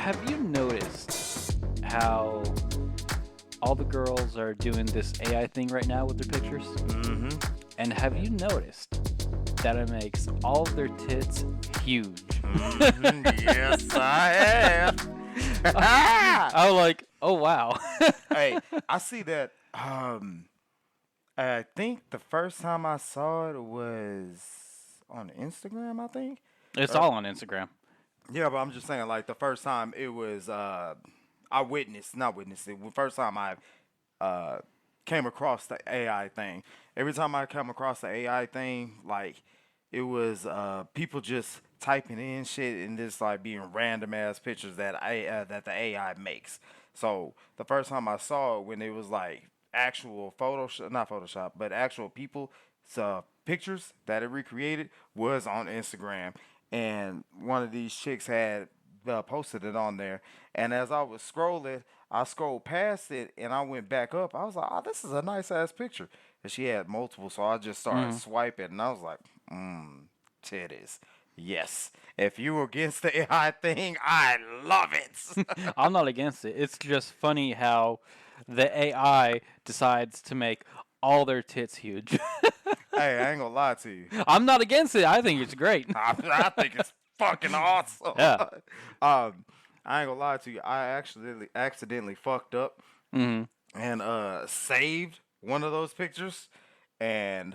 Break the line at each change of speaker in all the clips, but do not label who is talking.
Have you noticed how all the girls are doing this AI thing right now with their pictures?
Mm-hmm.
And have you noticed that it makes all of their tits huge?
Yes, I have.
I was like, oh wow.
Hey, I see that. I think the first time I saw it was on Instagram, I think.
It's
Or-
all on Instagram.
Yeah, but I'm just saying, like, the first time it was, I witnessed, not witnessed it, the first time I uh, came across the AI thing. Every time I come across the AI thing, like, it was people just typing in shit and just, like, being random ass pictures that the AI makes. So, the first time I saw it, when it was, like, actual Photoshop, not Photoshop, but actual people, pictures that it recreated was on Instagram, and one of these chicks had posted it on there. And as I was scrolling, I scrolled past it and I went back up. I was like, "Oh, this is a nice ass picture." And she had multiple, so I just started swiping, and I was like, titties. Yes. If you were against the AI thing, I love it.
I'm not against it. It's just funny how the AI decides to make all their tits huge.
Hey, I ain't gonna lie to you.
I'm not against it. I think it's great.
I think it's fucking awesome.
Yeah.
I ain't gonna lie to you. I accidentally fucked up
hmm
and saved one of those pictures, and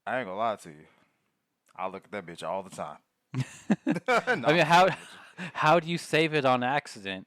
I ain't gonna lie to you. I look at that bitch all the time. No,
I mean, how do you save it on accident?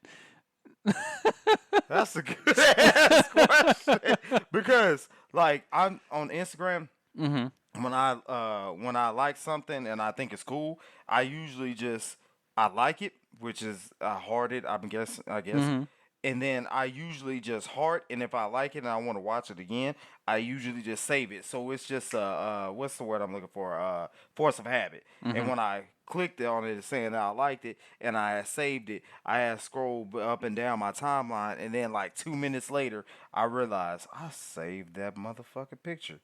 that's a good ass question. Because like I'm on Instagram,
hmm
when I like something and I think it's cool, I usually just I like it, which is heart it. I guess,
hmm
and then I usually just heart. And if I like it and I want to watch it again, I usually just save it. So it's just what's the word I'm looking for? Force of habit. And when I clicked on it saying that I liked it and I had saved it, I had scrolled up and down my timeline, and then like 2 minutes later, I realized I saved that motherfucking picture.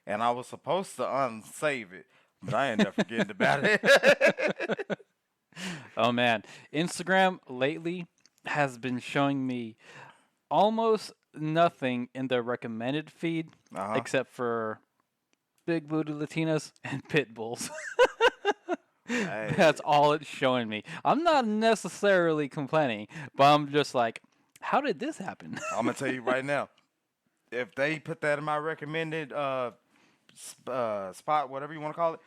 And I was supposed to unsave it, but I ended up forgetting about it.
Oh man, Instagram lately has been showing me almost nothing in the recommended feed
Uh-huh.
except for big booty Latinas and pit bulls. That's
Hey,
all it's showing me. I'm not necessarily complaining, but I'm just like, how did this happen?
I'm gonna tell you right now. If they put that in my recommended spot, whatever you want to call it,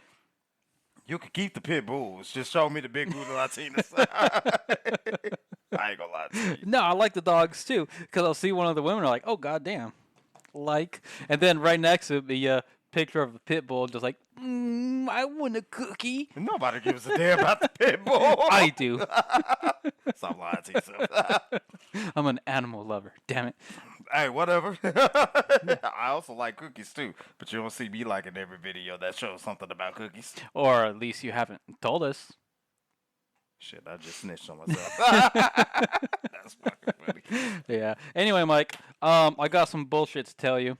you can keep the pit bulls. Just show me the big booty Latinas. I ain't gonna lie to you.
No, I like the dogs too, because I'll see one of the women, I'm like, oh goddamn, like, and then right next to it be a picture of a pit bull, just like, I want a cookie.
Nobody gives a damn about the pit bull.
I do.
Stop lying to yourself.
I'm an animal lover. Damn it.
Hey, whatever. I also like cookies too, but you don't see me liking every video that shows something about cookies.
Or at least you haven't told us.
Shit, I just snitched on myself. That's fucking funny.
Yeah. Anyway, Mike, I got some bullshit to tell you.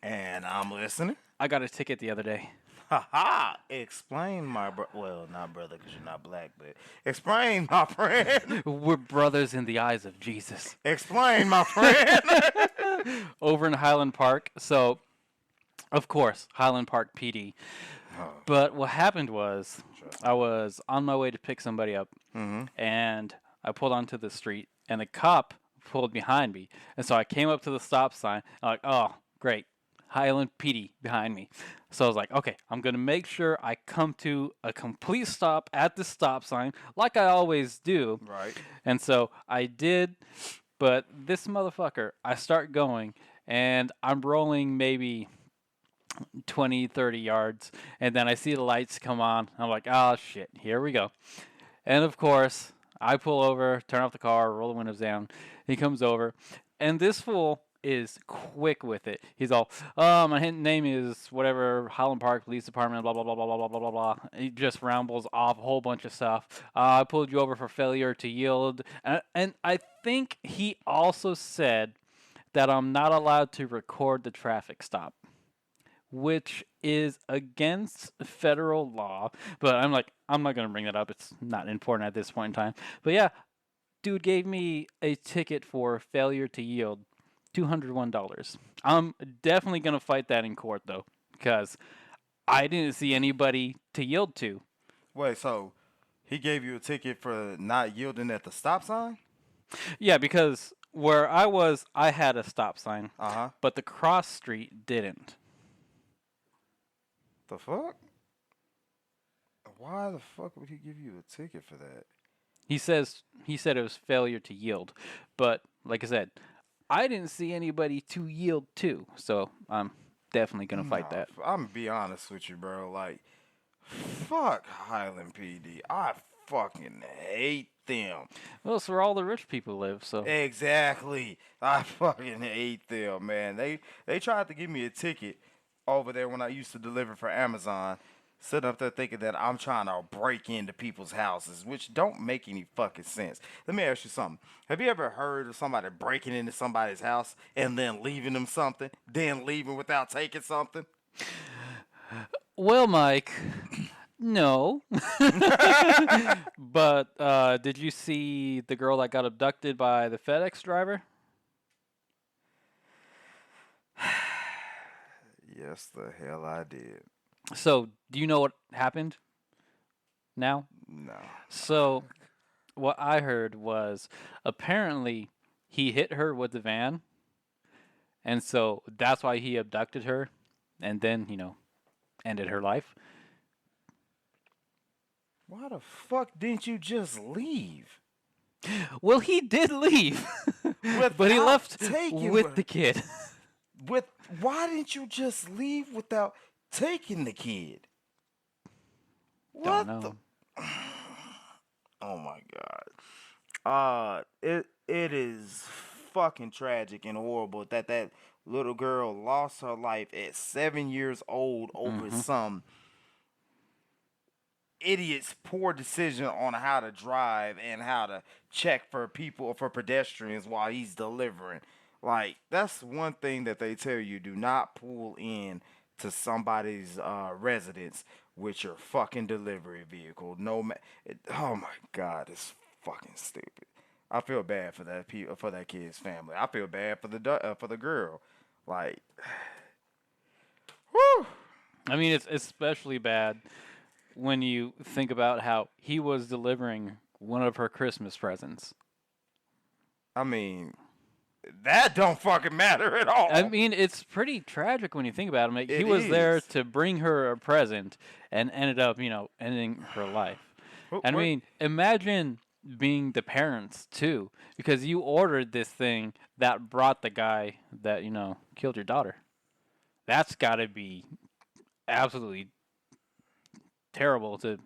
And I'm listening.
I got a ticket the other day.
Ha! Explain, my well, not brother, because you're not black, but explain, my friend.
We're brothers in the eyes of Jesus.
Explain, my friend.
Over in Highland Park. So, of course, Highland Park PD. But what happened was, I was on my way to pick somebody up, and I pulled onto the street, and the cop pulled behind me. And so I came up to the stop sign, and I'm like, oh, great, Highland PD behind me. So I was like, okay, I'm going to make sure I come to a complete stop at the stop sign, like I always do.
Right.
And so I did, but this motherfucker, I start going, and I'm rolling maybe 20, 30 yards, and then I see the lights come on. I'm like, oh shit, here we go. And of course, I pull over, turn off the car, roll the windows down. He comes over, and this fool is quick with it. He's all, my name is whatever, Highland Park Police Department, blah, blah, blah, blah, blah, blah, blah, blah, blah. He just rambles off a whole bunch of stuff. I pulled you over for failure to yield. And I think he also said that I'm not allowed to record the traffic stop, which is against federal law. But I'm like, I'm not gonna bring that up. It's not important at this point in time. But yeah, dude gave me a ticket for failure to yield, $201. I'm definitely gonna fight that in court though, because I didn't see anybody to yield to.
Wait, so he gave you a ticket for not yielding at the stop sign?
Yeah, because where I was, I had a stop sign,
Uh huh.
but the cross street didn't.
The fuck? Why the fuck would he give you a ticket for that?
He said it was failure to yield, but like I said, I didn't see anybody to yield to, so I'm definitely gonna fight
Nah,
that.
I'm gonna be honest with you, bro. Like, fuck Highland PD. I fucking hate them.
Well, it's where all the rich people live, so
Exactly. I fucking hate them, man. They tried to give me a ticket over there when I used to deliver for Amazon. Sitting up there thinking that I'm trying to break into people's houses, which don't make any fucking sense. Let me ask you something. Have you ever heard of somebody breaking into somebody's house and then leaving them something, then leaving without taking something?
well, Mike, no. But did you see the girl that got abducted by the FedEx driver?
Yes, the hell I did.
So, do you know what happened now?
No.
So, what I heard was apparently he hit her with the van, and so that's why he abducted her and then, ended her life.
Why the fuck didn't you just leave?
Well, he did leave, but he
Without
left
taking
with the kid.
with why didn't you just leave without taking the kid?
Don't
What the
know.
Oh my god. It is fucking tragic and horrible that that little girl lost her life at 7 years old over
Hmm.
some idiot's poor decision on how to drive and how to check for people for pedestrians while he's delivering. Like that's one thing that they tell you: do not pull in to somebody's residence with your fucking delivery vehicle. Oh my god, it's fucking stupid. I feel bad for for that kid's family. I feel bad for the girl. Like, whew.
I mean, it's especially bad when you think about how he was delivering one of her Christmas presents.
I mean, that don't fucking matter at
I
all.
mean, it's pretty tragic when you think about it. Like, he
It
was there
is.
to bring her a present and ended up, ending her life. And I
What?
mean, imagine being the parents too, because you ordered this thing that brought the guy that, killed your daughter. That's got to be absolutely terrible to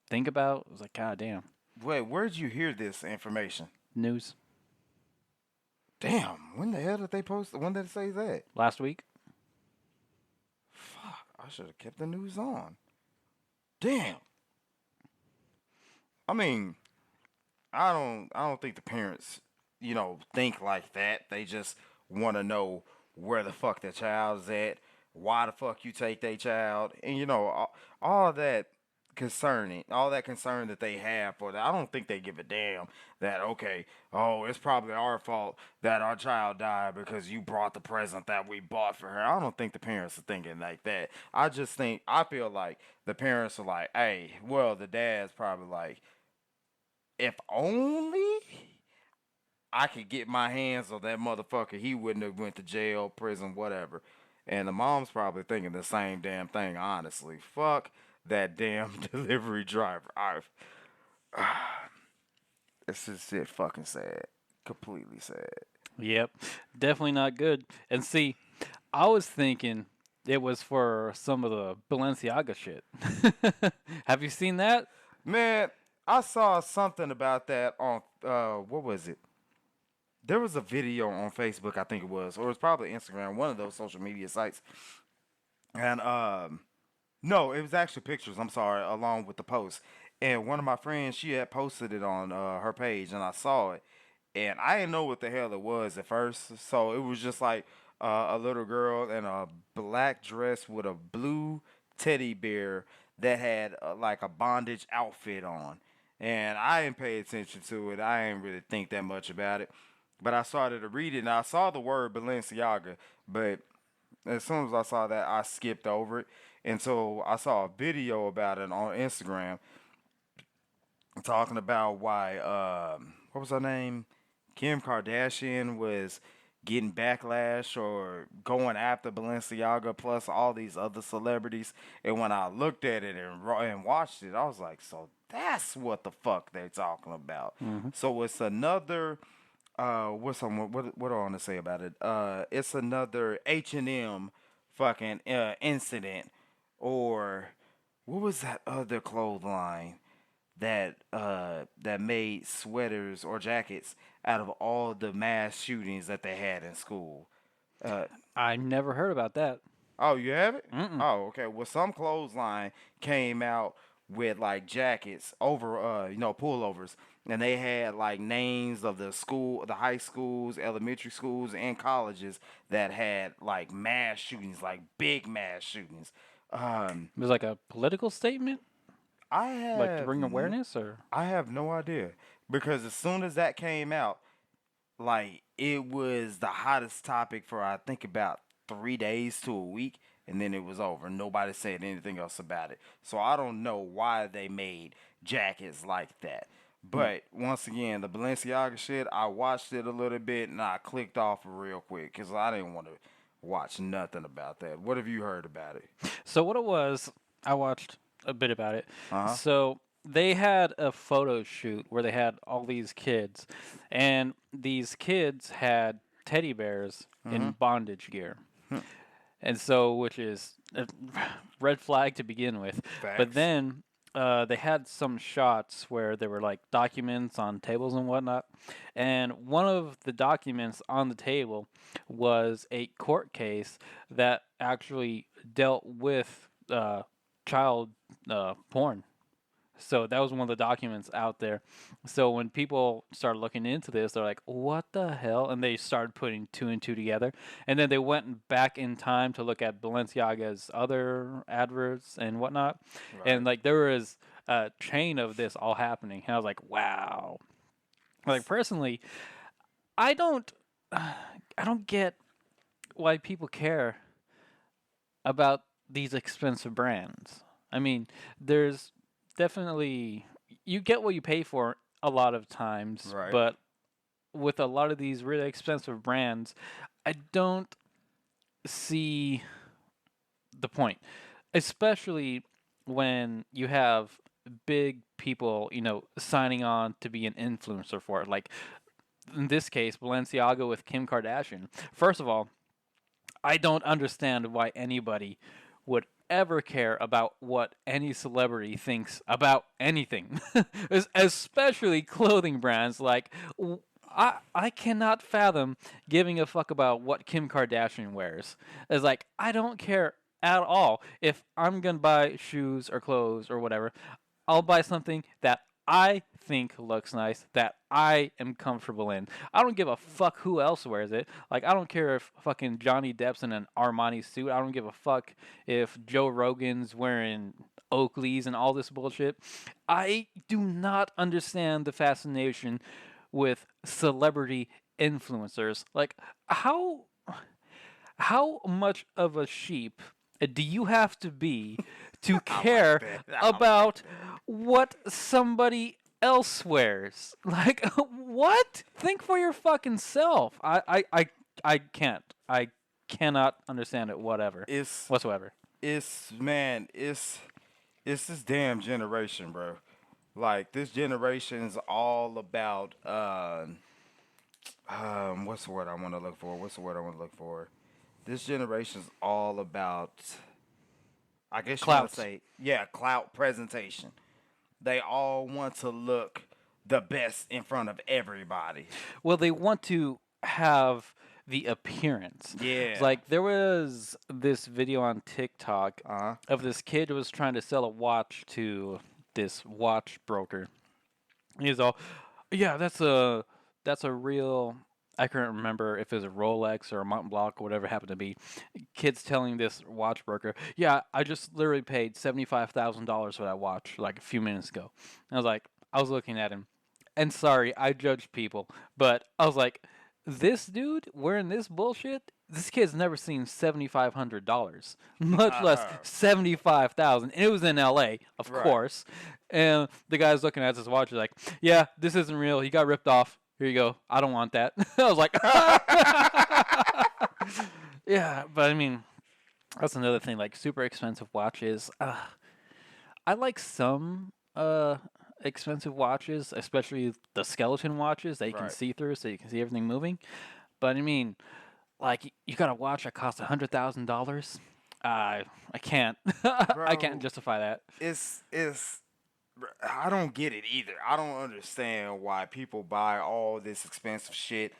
think about. It was like, God damn.
Wait, where'd you hear this information?
News
Damn, when the hell did they post? When did it say that?
last week.
Fuck, I should have kept the news on. Damn. I mean, I don't think the parents, think like that. They just want to know where the fuck their child's at, why the fuck you take their child, and all that all that concern that they have for that. I don't think they give a damn that okay, oh, it's probably our fault that our child died because you brought the present that we bought for her. I don't think the parents are thinking like that. I feel like the parents are like, hey, well, the dad's probably like, if only I could get my hands on that motherfucker, he wouldn't have went to jail, prison, whatever. And the mom's probably thinking the same damn thing, honestly. Fuck that damn delivery driver. It's just shit fucking sad. Completely sad.
Yep, definitely not good. And see, I was thinking it was for some of the Balenciaga shit. Have you seen that?
Man, I saw something about that on what was it? There was a video on Facebook, I think it was, or it was probably Instagram, one of those social media sites. And no, it was actually pictures. I'm sorry, along with the post. And one of my friends, she had posted it on her page, and I saw it, and I didn't know what the hell it was at first. So it was just like a little girl in a black dress with a blue teddy bear that had like a bondage outfit on. And I didn't pay attention to it. I didn't really think that much about it. But I started to read it and I saw the word Balenciaga. But as soon as I saw that, I skipped over it. And so I saw a video about it on Instagram talking about why what was her name? Kim Kardashian was getting backlash or going after Balenciaga plus all these other celebrities. And when I looked at it and watched it, I was like, so that's what the fuck they're talking about.
Mm-hmm.
So it's another what do I want to say about it? It's another H&M fucking incident, or what was that other clothesline that made sweaters or jackets out of all the mass shootings that they had in school. Uh,
I never heard about that.
oh, you have it?
Mm-mm.
Oh, okay. Well, some clothesline came out with like jackets over, pullovers, and they had like names of the high schools, elementary schools, and colleges that had like mass shootings, like big mass shootings.
It was like a political statement,
I
like to
have
bring awareness, or
I have no idea because as soon as that came out, like it was the hottest topic for I think about 3 days to a week, and then it was over. Nobody said anything else about it. So I don't know why they made jackets like that.
hmm.
But once again, the Balenciaga shit, I watched it a little bit and I clicked off real quick because I didn't want to watch nothing about that. What have you heard about it?
So what it was, I watched a bit about it.
Uh huh.
So they had a photo shoot where they had all these kids, and these kids had teddy bears in
Mm
bondage gear.
hmm.
And so, which is a red flag to begin with. But
Facts.
then they had some shots where there were like documents on tables and whatnot. And one of the documents on the table was a court case that actually dealt with child porn. So that was one of the documents out there. So when people started looking into this, they're like, "What the hell?" And they started putting two and two together. And then they went back in time to look at Balenciaga's other adverts and whatnot. And
Right.
like there was a chain of this all happening. And I was like, "Wow!" Like personally, I don't, I don't get why people care about these expensive brands. I mean, there's definitely you get what you pay for a lot of times,
Right.
but with a lot of these really expensive brands, I don't see the point, especially when you have big people, signing on to be an influencer for it. Like in this case, Balenciaga with Kim Kardashian. First of all, I don't understand why anybody would ever care about what any celebrity thinks about anything, especially clothing brands. Like, I cannot fathom giving a fuck about what Kim Kardashian wears. It's like, I don't care at all. If I'm going to buy shoes or clothes or whatever, I'll buy something that I think looks nice, that I am comfortable in. I don't give a fuck who else wears it. Like, I don't care if fucking Johnny Depp's in an Armani suit. I don't give a fuck if Joe Rogan's wearing Oakleys and all this bullshit. I do not understand the fascination with celebrity influencers. Like, how much of a sheep do you have to be to
I like
care
that. I like
about
that.
what somebody else wears? Like, what? Think for your fucking self. I can't. I cannot understand it. Whatever,
It's
whatsoever.
it's man, it's this damn generation, bro. Like this generation is all about what's the word I want to look for? What's the word I want to look for? This generation is all about I guess you want to
Clouts.
say yeah, clout presentation. They all want to look the best in front of everybody.
Well, they want to have the appearance. It's
Yeah.
like there was this video on TikTok
Uh-huh.
of this kid who was trying to sell a watch to this watch broker. He's all, yeah, that's a real I couldn't remember if it was a Rolex or a Mont Blanc or whatever it happened to be. Kids telling this watch broker, "Yeah, I just literally paid $75,000 for that watch like a few minutes ago." And I was like, I was looking at him, and sorry, I judge people, but I was like, this dude wearing this bullshit. This kid's never seen $7,500, much less
Uh-huh.
75,000, and it was in L.A., of
Right.
course. And the guy's looking at his watch, he's like, "Yeah, this isn't real. He got ripped off. Here you go. I don't want that." I was like, yeah, but I mean, that's another thing. Like super expensive watches. I like some expensive watches, especially the skeleton watches that you can
Right.
see through, so you can see everything moving. But I mean, like you got a watch that costs $100,000. I can't. I can't
Bro,
justify that.
it's I don't get it either. I don't understand why people buy all this expensive shit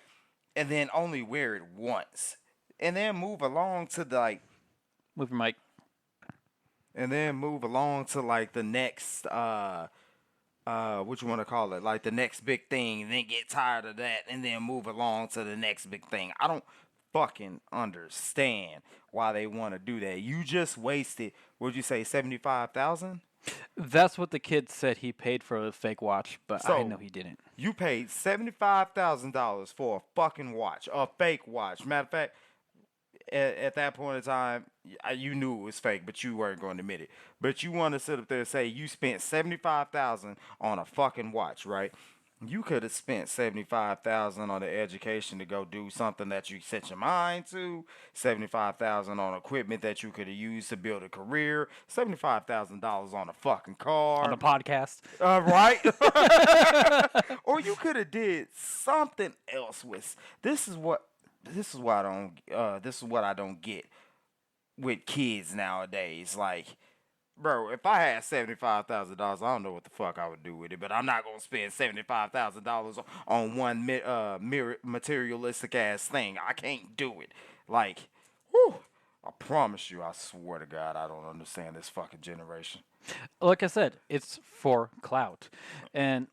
and then only wear it once. And then move along to the, like
Move your mic.
and then move along to like the next what you want to call it, like the next big thing, and then get tired of that and then move along to the next big thing. I don't fucking understand why they want to do that. You just wasted, what'd you say, 75,000?
That's what the kid said he paid for a fake watch, but I know
So
he didn't.
you paid $75,000 for a fucking watch, a fake watch. Matter of fact, at that point in time, you knew it was fake, but you weren't going to admit it. But you want to sit up there and say you spent 75,000 on a fucking watch, right? You could have spent 75,000 on the education to go do something that you set your mind to. 75,000 on equipment that you could have used to build a career. $75,000 on a fucking
On the
car.
podcast.
Right? Or you could have did something else with. This is what I don't get with kids nowadays. Like, bro, if I had $75,000, I don't know what the fuck I would do with it, but I'm not gonna spend $75,000 on one materialistic ass thing. I can't do it. Like, whew, I promise you, I swear to God, I don't understand this fucking generation.
Like I said, it's for clout. And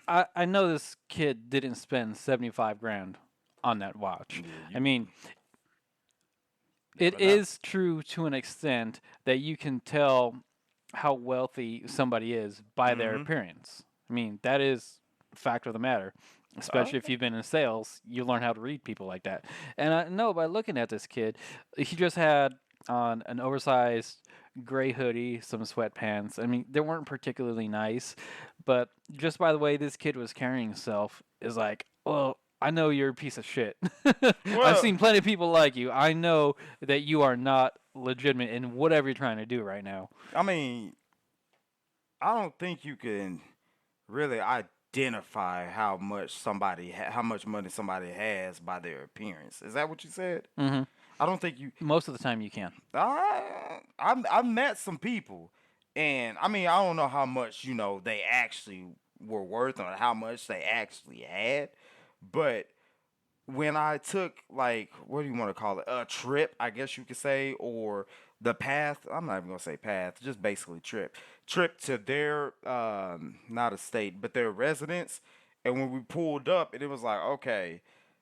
I know this kid didn't spend 75 grand on that watch.
Yeah,
I
you
mean, it
never know.
is true to an extent that you can tell how wealthy somebody is by their
Mm-hmm.
appearance. I mean, that is a fact of the matter. Especially if you've been in sales, you learn how to read people like that. And I know by looking at this kid, he just had on an oversized gray hoodie, some sweatpants. I mean, they weren't particularly nice, but just by the way this kid was carrying himself is like, well, I know you're a piece of shit. I've
Well,
seen plenty of people like you. I know that you are not legitimate in whatever you're trying to do right now.
I mean, I don't think you can really identify how much money somebody has by their appearance. Is that what you said?
Hmm.
I don't think you.
Most of the time, you can.
I've met some people, and I mean I don't know how much they actually were worth or how much they actually had, but when I took, like, what do you want to call it, a trip, I guess you could say, or the path. I'm not even gonna say path, just basically trip to their not a state, but their residence. And when we pulled up, and it was like, okay,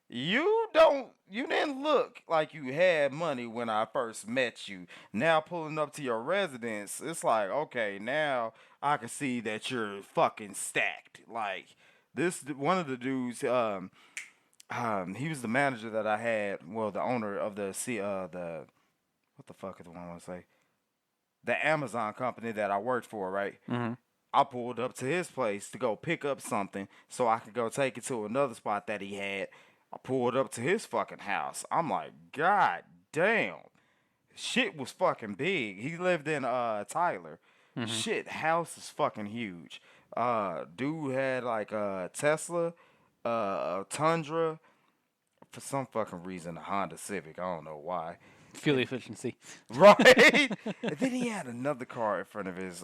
you didn't look like you had money when I first met you. Now pulling up to your residence, it's like, okay, now I can see that you're fucking stacked. Like, this one of the dudes, he was the manager that I had. Well, the owner of the what the fuck is the one I want to say? The Amazon company that I worked for, right?
Hmm.
I pulled up to his place to go pick up something so I could go take it to another spot that he had. I pulled up to his fucking house. I'm like, God damn. Shit was fucking big. He lived in Tyler.
Hmm.
Shit, house is fucking huge. Dude had like a Tesla, a Tundra, for some fucking reason a Honda Civic. I don't know why.
Fuel efficiency.
Right? And then he had another car in front of his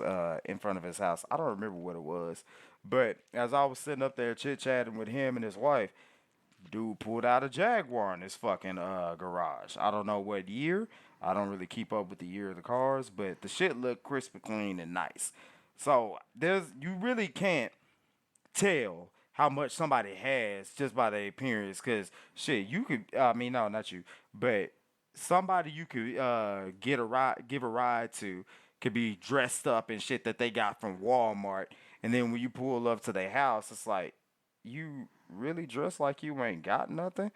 house. I don't remember what it was. But as I was sitting up there chit chatting with him and his wife, dude pulled out a Jaguar in his fucking garage. I don't know what year. I don't really keep up with the year of the cars, but the shit looked crisp and clean and nice. So you really can't tell how much somebody has just by their appearance. Cause shit, you could. I mean, no, not you, but somebody you could give a ride to could be dressed up and shit that they got from Walmart, and then when you pull up to their house, it's like you really dress like you ain't got nothing,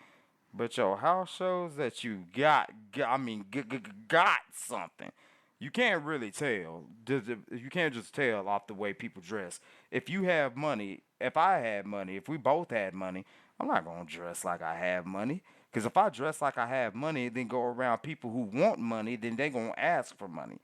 but your house shows that you got something. You can't really tell. You can't just tell off the way people dress. If you have money, if I had money, if we both had money, I'm not gonna dress like I have money. Cause if I dress like I have money, then go around people who want money, then they gonna ask for money.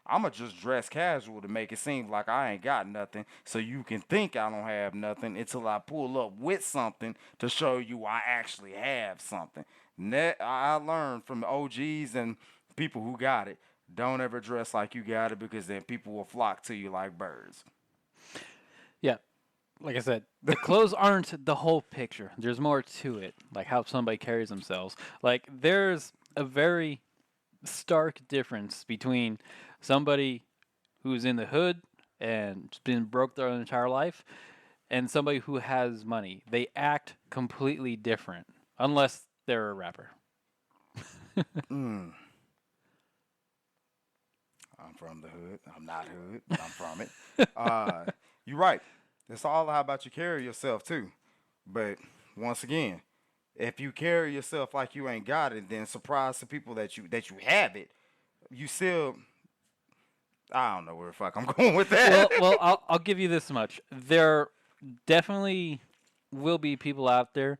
I'ma just dress casual to make it seem like I ain't got nothing, so you can think I don't have nothing until I pull up with something to show you I actually have something. I learned from the OGs and people who got it. Don't ever dress like you got it because then people will flock to you like birds.
Yeah, like I said, the clothes aren't the whole picture. There's more to it, like how somebody carries themselves. Like there's a very stark difference between somebody who's in the hood and been broke their entire life and somebody who has money. They act completely different unless they're a rapper.
Mm. I'm from the hood. I'm not hood. I'm from it. You're right. It's all how about you carry yourself too. But once again, if you carry yourself like you ain't got it, then surprise the people that you have it. You still, I don't know where the fuck I'm going with that.
Well, I'll give you this much. There definitely will be people out there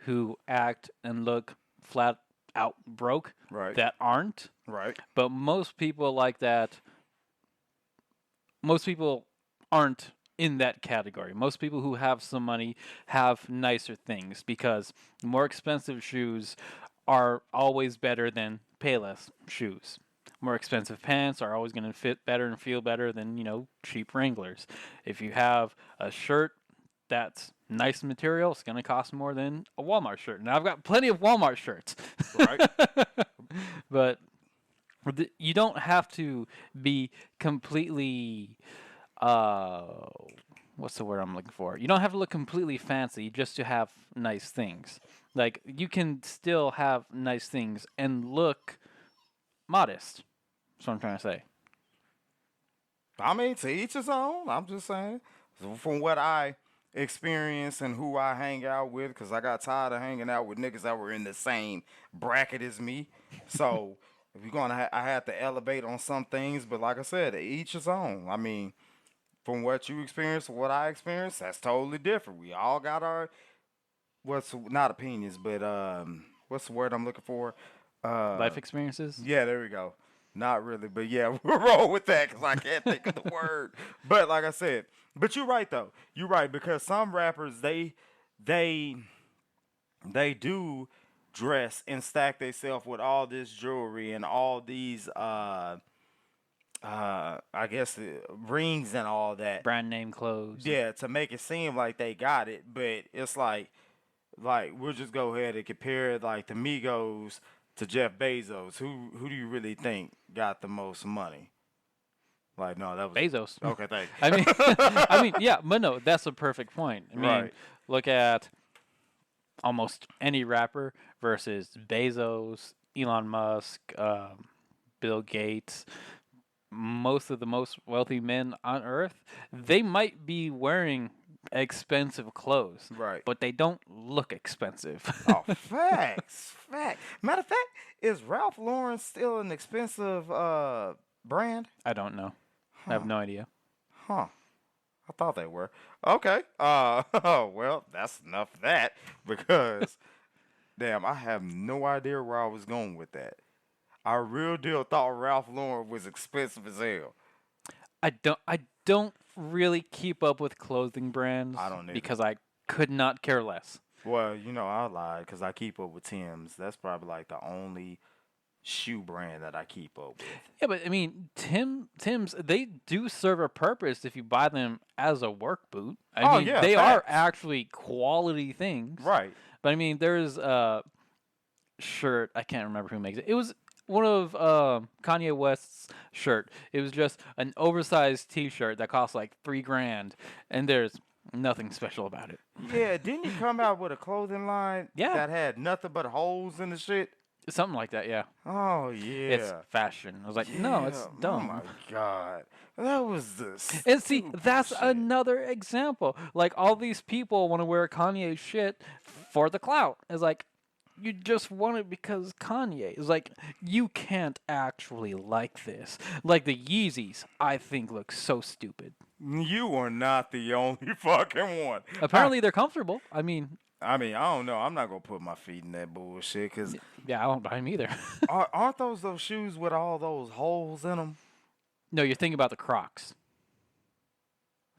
who act and look flat out broke
Right.
that aren't.
Right.
But most people like that. Most people aren't in that category. Most people who have some money have nicer things because more expensive shoes are always better than Payless shoes. More expensive pants are always going to fit better and feel better than, cheap Wranglers. If you have a shirt that's nice material, it's going to cost more than a Walmart shirt. Now, I've got plenty of Walmart shirts.
Right.
But you don't have to be completely what's the word I'm looking for? You don't have to look completely fancy just to have nice things. Like you can still have nice things and look modest. That's what I'm trying to say.
I mean, to each his own. I'm just saying. So from what I experience and who I hang out with, because I got tired of hanging out with niggas that were in the same bracket as me. So if you're gonna, I had to elevate on some things, but like I said, each his own. I mean, from what you experienced, what I experienced, that's totally different. We all got our what's not opinions, but what's the word I'm looking for?
Life experiences?
Yeah, there we go. Not really, but yeah, we'll roll with that because I can't think of the word. But like I said, but you're right though. You're right because some rappers they do dress and stack themselves with all this jewelry and all these I guess rings and all that.
Brand name clothes.
Yeah, to make it seem like they got it, but it's like we'll just go ahead and compare like the Migos to Jeff Bezos. Who do you really think got the most money? Like no, that was
Bezos.
Okay, thank you.
Yeah, but no, that's a perfect point. I mean,
Right.
look at almost any rapper versus Bezos, Elon Musk, Bill Gates. Most of the most wealthy men on earth, they might be wearing expensive clothes,
Right.
but they don't look expensive.
Oh, facts. Matter of fact, is Ralph Lauren still an expensive brand?
I don't know. I have no idea.
Huh. I thought they were. Okay. Well, that's enough of that because damn, I have no idea where I was going with that. I real deal thought Ralph Lauren was expensive as hell.
I don't really keep up with clothing brands
I don't either.
because I could not care less.
Well, I lied because I keep up with Tim's. That's probably like the only shoe brand that I keep up with.
Yeah, but I mean, Tim's they do serve a purpose if you buy them as a work boot. I mean,
yeah,
they are
facts.
actually quality things.
Right.
But I mean, there's a shirt, I can't remember who makes it. It was one of Kanye West's shirt. It was just an oversized T-shirt that cost like $3,000, and there's Nothing special about it.
Yeah, didn't he come out with a clothing line
Yeah.
that had nothing but holes in the shit?
Something like that, yeah.
Oh
It's
yeah.
fashion. I was like, no, it's
Yeah. Oh my
dumb.
god. That was the
And see, that's
shit.
another example. Like, all these people want to wear Kanye shit for the clout. It's like, you just want it because Kanye. It's like, you can't actually like this. Like, the Yeezys, I think, look so stupid.
You are not the only fucking one.
Apparently, they're comfortable. I mean,
I don't know. I'm not gonna put my feet in that bullshit because
yeah, I don't buy them either.
aren't those shoes with all those holes in them?
No, you're thinking about the Crocs.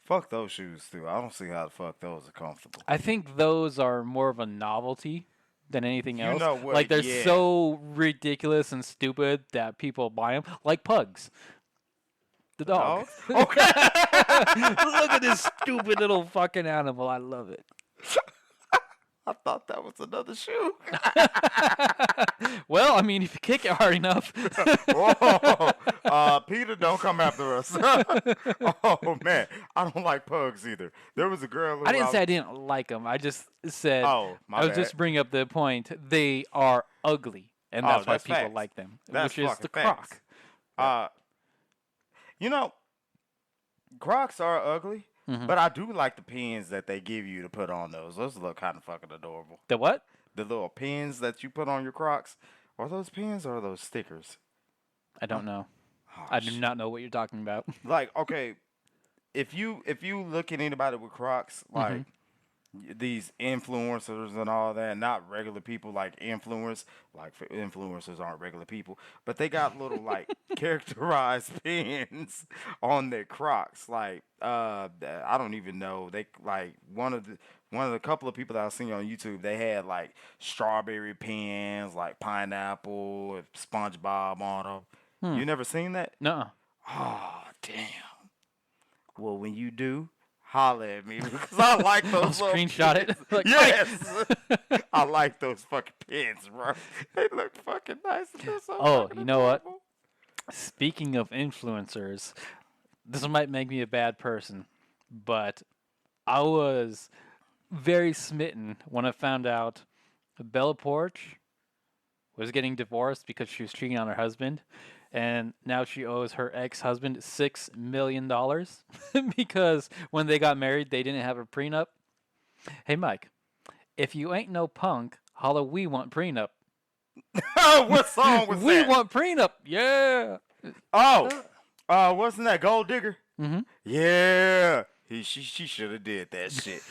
Fuck those shoes too. I don't see how the fuck those are comfortable.
I think those are more of a novelty than anything else.
know what,
Like, they're
yeah.
so ridiculous and stupid that people buy them. Like pugs. The dog.
Dogs? Okay.
Look at this stupid little fucking animal. I love it.
I thought that was another shoe.
Well, I mean, if you kick it hard enough.
Whoa. Peter, don't come after us. Oh man, I don't like pugs either. There was a girl who
I didn't say I didn't like them. I just said
Oh, my
I was
bad.
just bringing up the point. They are ugly, and that's why
that's
people
facts.
like them,
That's
which is
fucking
the
facts.
Croc.
You know, Crocs are ugly,
Mhm.
but I do like the pins that they give you to put on those. Those look kind of fucking adorable.
The what?
The little pins that you put on your Crocs. Are those pins or are those stickers?
I don't know.
Oh,
I do
shit.
not know what you're talking about.
Like, okay, if you look at anybody with Crocs, like these influencers and all that, not regular people like influencers aren't regular people, but they got little like characterized pins on their Crocs. Like, I don't even know. They like one of the couple of people that I've seen on YouTube, they had like strawberry pins, like pineapple, with SpongeBob on them. You never seen that?
Nuh-uh.
Oh, damn. Well, when you do, holler at me because I like
I'll
those little
screenshot it.
pins.
Like,
Yes. I like those fucking pins, bro. They look fucking nice. They're so
Oh,
fucking
you know what?
adorable.
Speaking of influencers, this might make me a bad person, but I was very smitten when I found out Bella Poarch was getting divorced because she was cheating on her husband, and now she owes her ex-husband $6 million because when they got married, they didn't have a prenup. Hey, Mike, if you ain't no punk, holla, we want prenup.
What song was
We
that?
want prenup. Yeah.
Oh, wasn't that Gold Digger?
Mhm.
Yeah. She should have did that shit.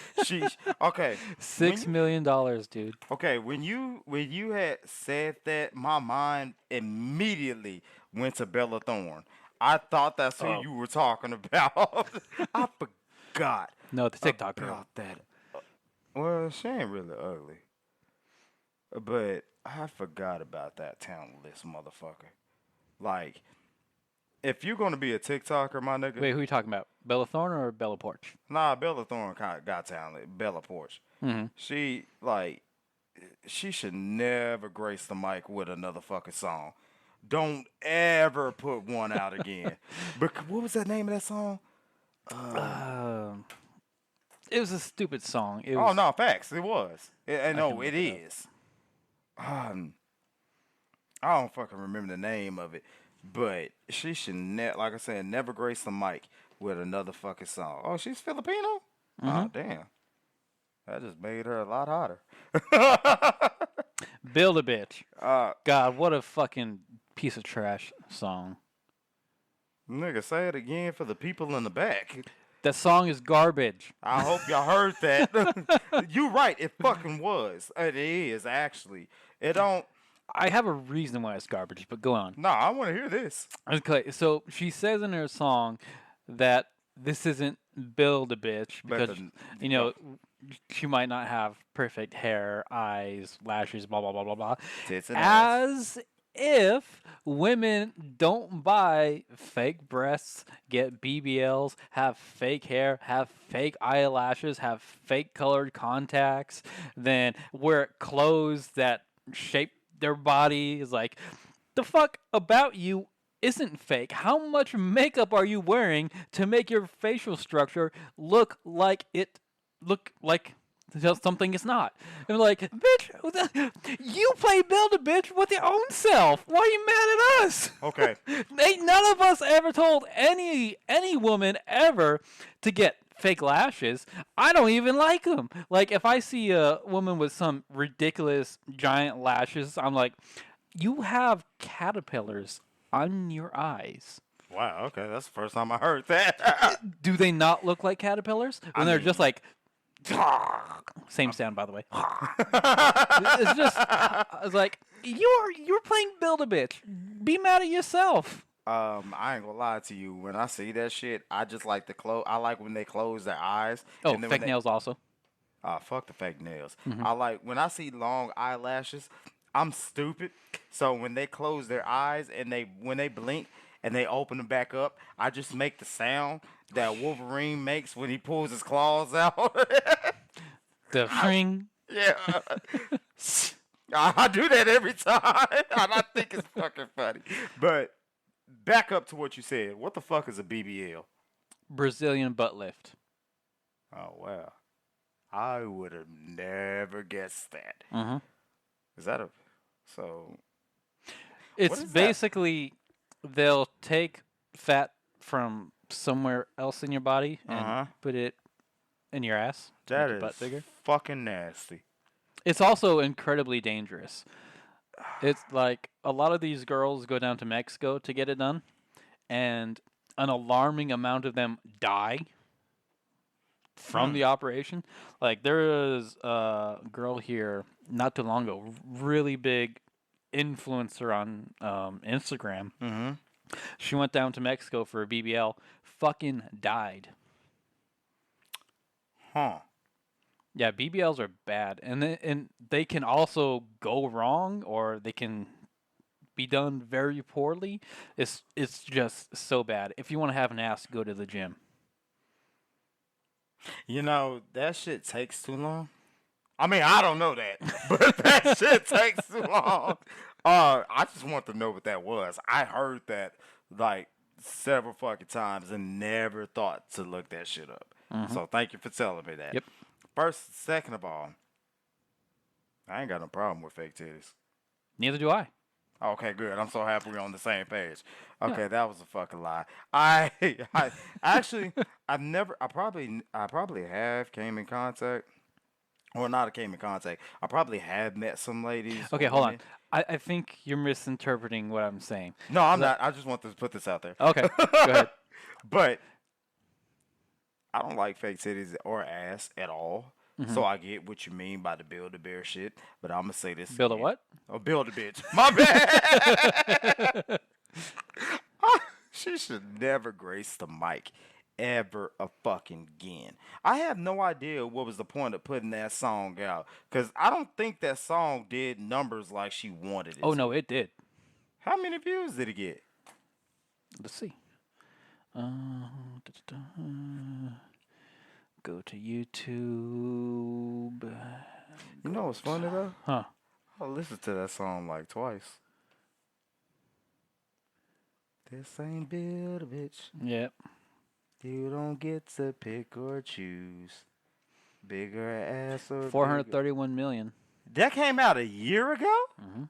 Okay.
$6 million, dude.
Okay, when you had said that, my mind immediately went to Bella Thorne. I thought that's who you were talking about. I forgot
No, the TikTok girl.
about that. Well, she ain't really ugly, but I forgot about that talentless motherfucker. Like, if you're gonna be a TikToker, my nigga,
Wait, who are you talking about? Bella Thorne or Bella Poarch?
nah, Bella Thorne kind of got talent. Bella Poarch.
Mm-hmm.
She should never grace the mic with another fucking song. Don't ever put one out again. But what was that name of that song?
It was a stupid song. It
Oh
was,
no, facts. It was. No,
can
it
look it
is. I don't fucking remember the name of it. But she should like I said, never grace the mic with another fucking song. Oh, she's Filipino? Oh damn. That just made her a lot hotter.
Build a Bitch. God, what a fucking piece of trash song.
Nigga, say it again for the people in the back.
That song is garbage.
I hope y'all heard that. You right, it fucking was. It is, actually. It don't...
I have a reason why it's garbage, but go on.
Nah, I want to hear this.
Okay, so she says in her song that this isn't Build a Bitch
But
because, you know, she might not have perfect hair, eyes, lashes, blah, blah, blah, blah, blah.
Tits and ass.
As if women don't buy fake breasts, get BBLs, have fake hair, have fake eyelashes, have fake colored contacts, then wear clothes that shape their body. Is like, the fuck about you isn't fake. How much makeup are you wearing to make your facial structure look like it look like something it's not. And like, bitch, you play Build-A-Bitch with your own self. Why are you mad at us?
Okay.
Ain't none of us ever told any woman ever to get fake lashes. I don't even like them. Like, if I see a woman with some ridiculous giant lashes, I'm like, you have caterpillars on your eyes.
Wow. Okay, that's the first time I heard that.
Do they not look like caterpillars when they're just like same sound, by the way? It's just, I was like, you're playing Build-A-Bitch. Be mad at yourself.
I ain't gonna lie to you. When I see that shit, I just like the close. I like when they close their eyes.
Oh,
and then
fake nails also.
Fuck the fake nails. I like when I see long eyelashes. I'm stupid. So when they close their eyes and when they blink and they open them back up, I just make the sound that Wolverine makes when he pulls his claws out.
The ring.
Yeah. I do that every time. And I think it's fucking funny. But back up to what you said. What the fuck is a BBL?
Brazilian butt lift.
Oh, wow. I would have never guessed that.
Mm-hmm.
Is that a... So...
It's basically they'll take fat from somewhere else in your body and put it in your ass.
That
make your
is
butt bigger.
fucking nasty.
It's also incredibly dangerous. It's like a lot of these girls go down to Mexico to get it done, and an alarming amount of them die from the operation. Like, there is a girl here not too long ago, really big influencer on Instagram.
Mm-hmm.
She went down to Mexico for a BBL, fucking died.
Huh.
Yeah, BBLs are bad, and they can also go wrong, or they can be done very poorly. It's just so bad. If you want to have an ass, go to the gym.
You know, that shit takes too long. I mean, I don't know that, but that shit takes too long. I just want to know what that was. I heard that like several fucking times and never thought to look that shit up. So thank you for telling me that.
Yep.
First, second of all, I ain't got no problem with fake titties.
Neither do I.
Okay, good. I'm so happy we're on the same page. Okay, that was a fucking lie. I actually, I probably have came in contact, or not came in contact. I probably have met some ladies.
Okay,
or
hold
women.
on. I think you're misinterpreting what I'm saying.
No, I'm not. I just want to put this out there.
Okay, go ahead.
But I don't like fake titties or ass at all. So I get what you mean by the Build-A-Bear shit, but I'm gonna say this.
Build a
again.
what?
Oh, Build-A-Bitch. My bad. She should never grace the mic ever a fucking again. I have no idea what was the point of putting that song out, because I don't think that song did numbers like she wanted it.
Oh
to.
no, it did.
How many views did it get?
Let's see. Go to YouTube.
You know what's funny though?
Huh.
I listened to that song like twice. This ain't Build-A-Bitch.
Yep.
You don't get to pick or choose. Bigger ass or
431 million.
That came out a year ago?
Mm-hmm.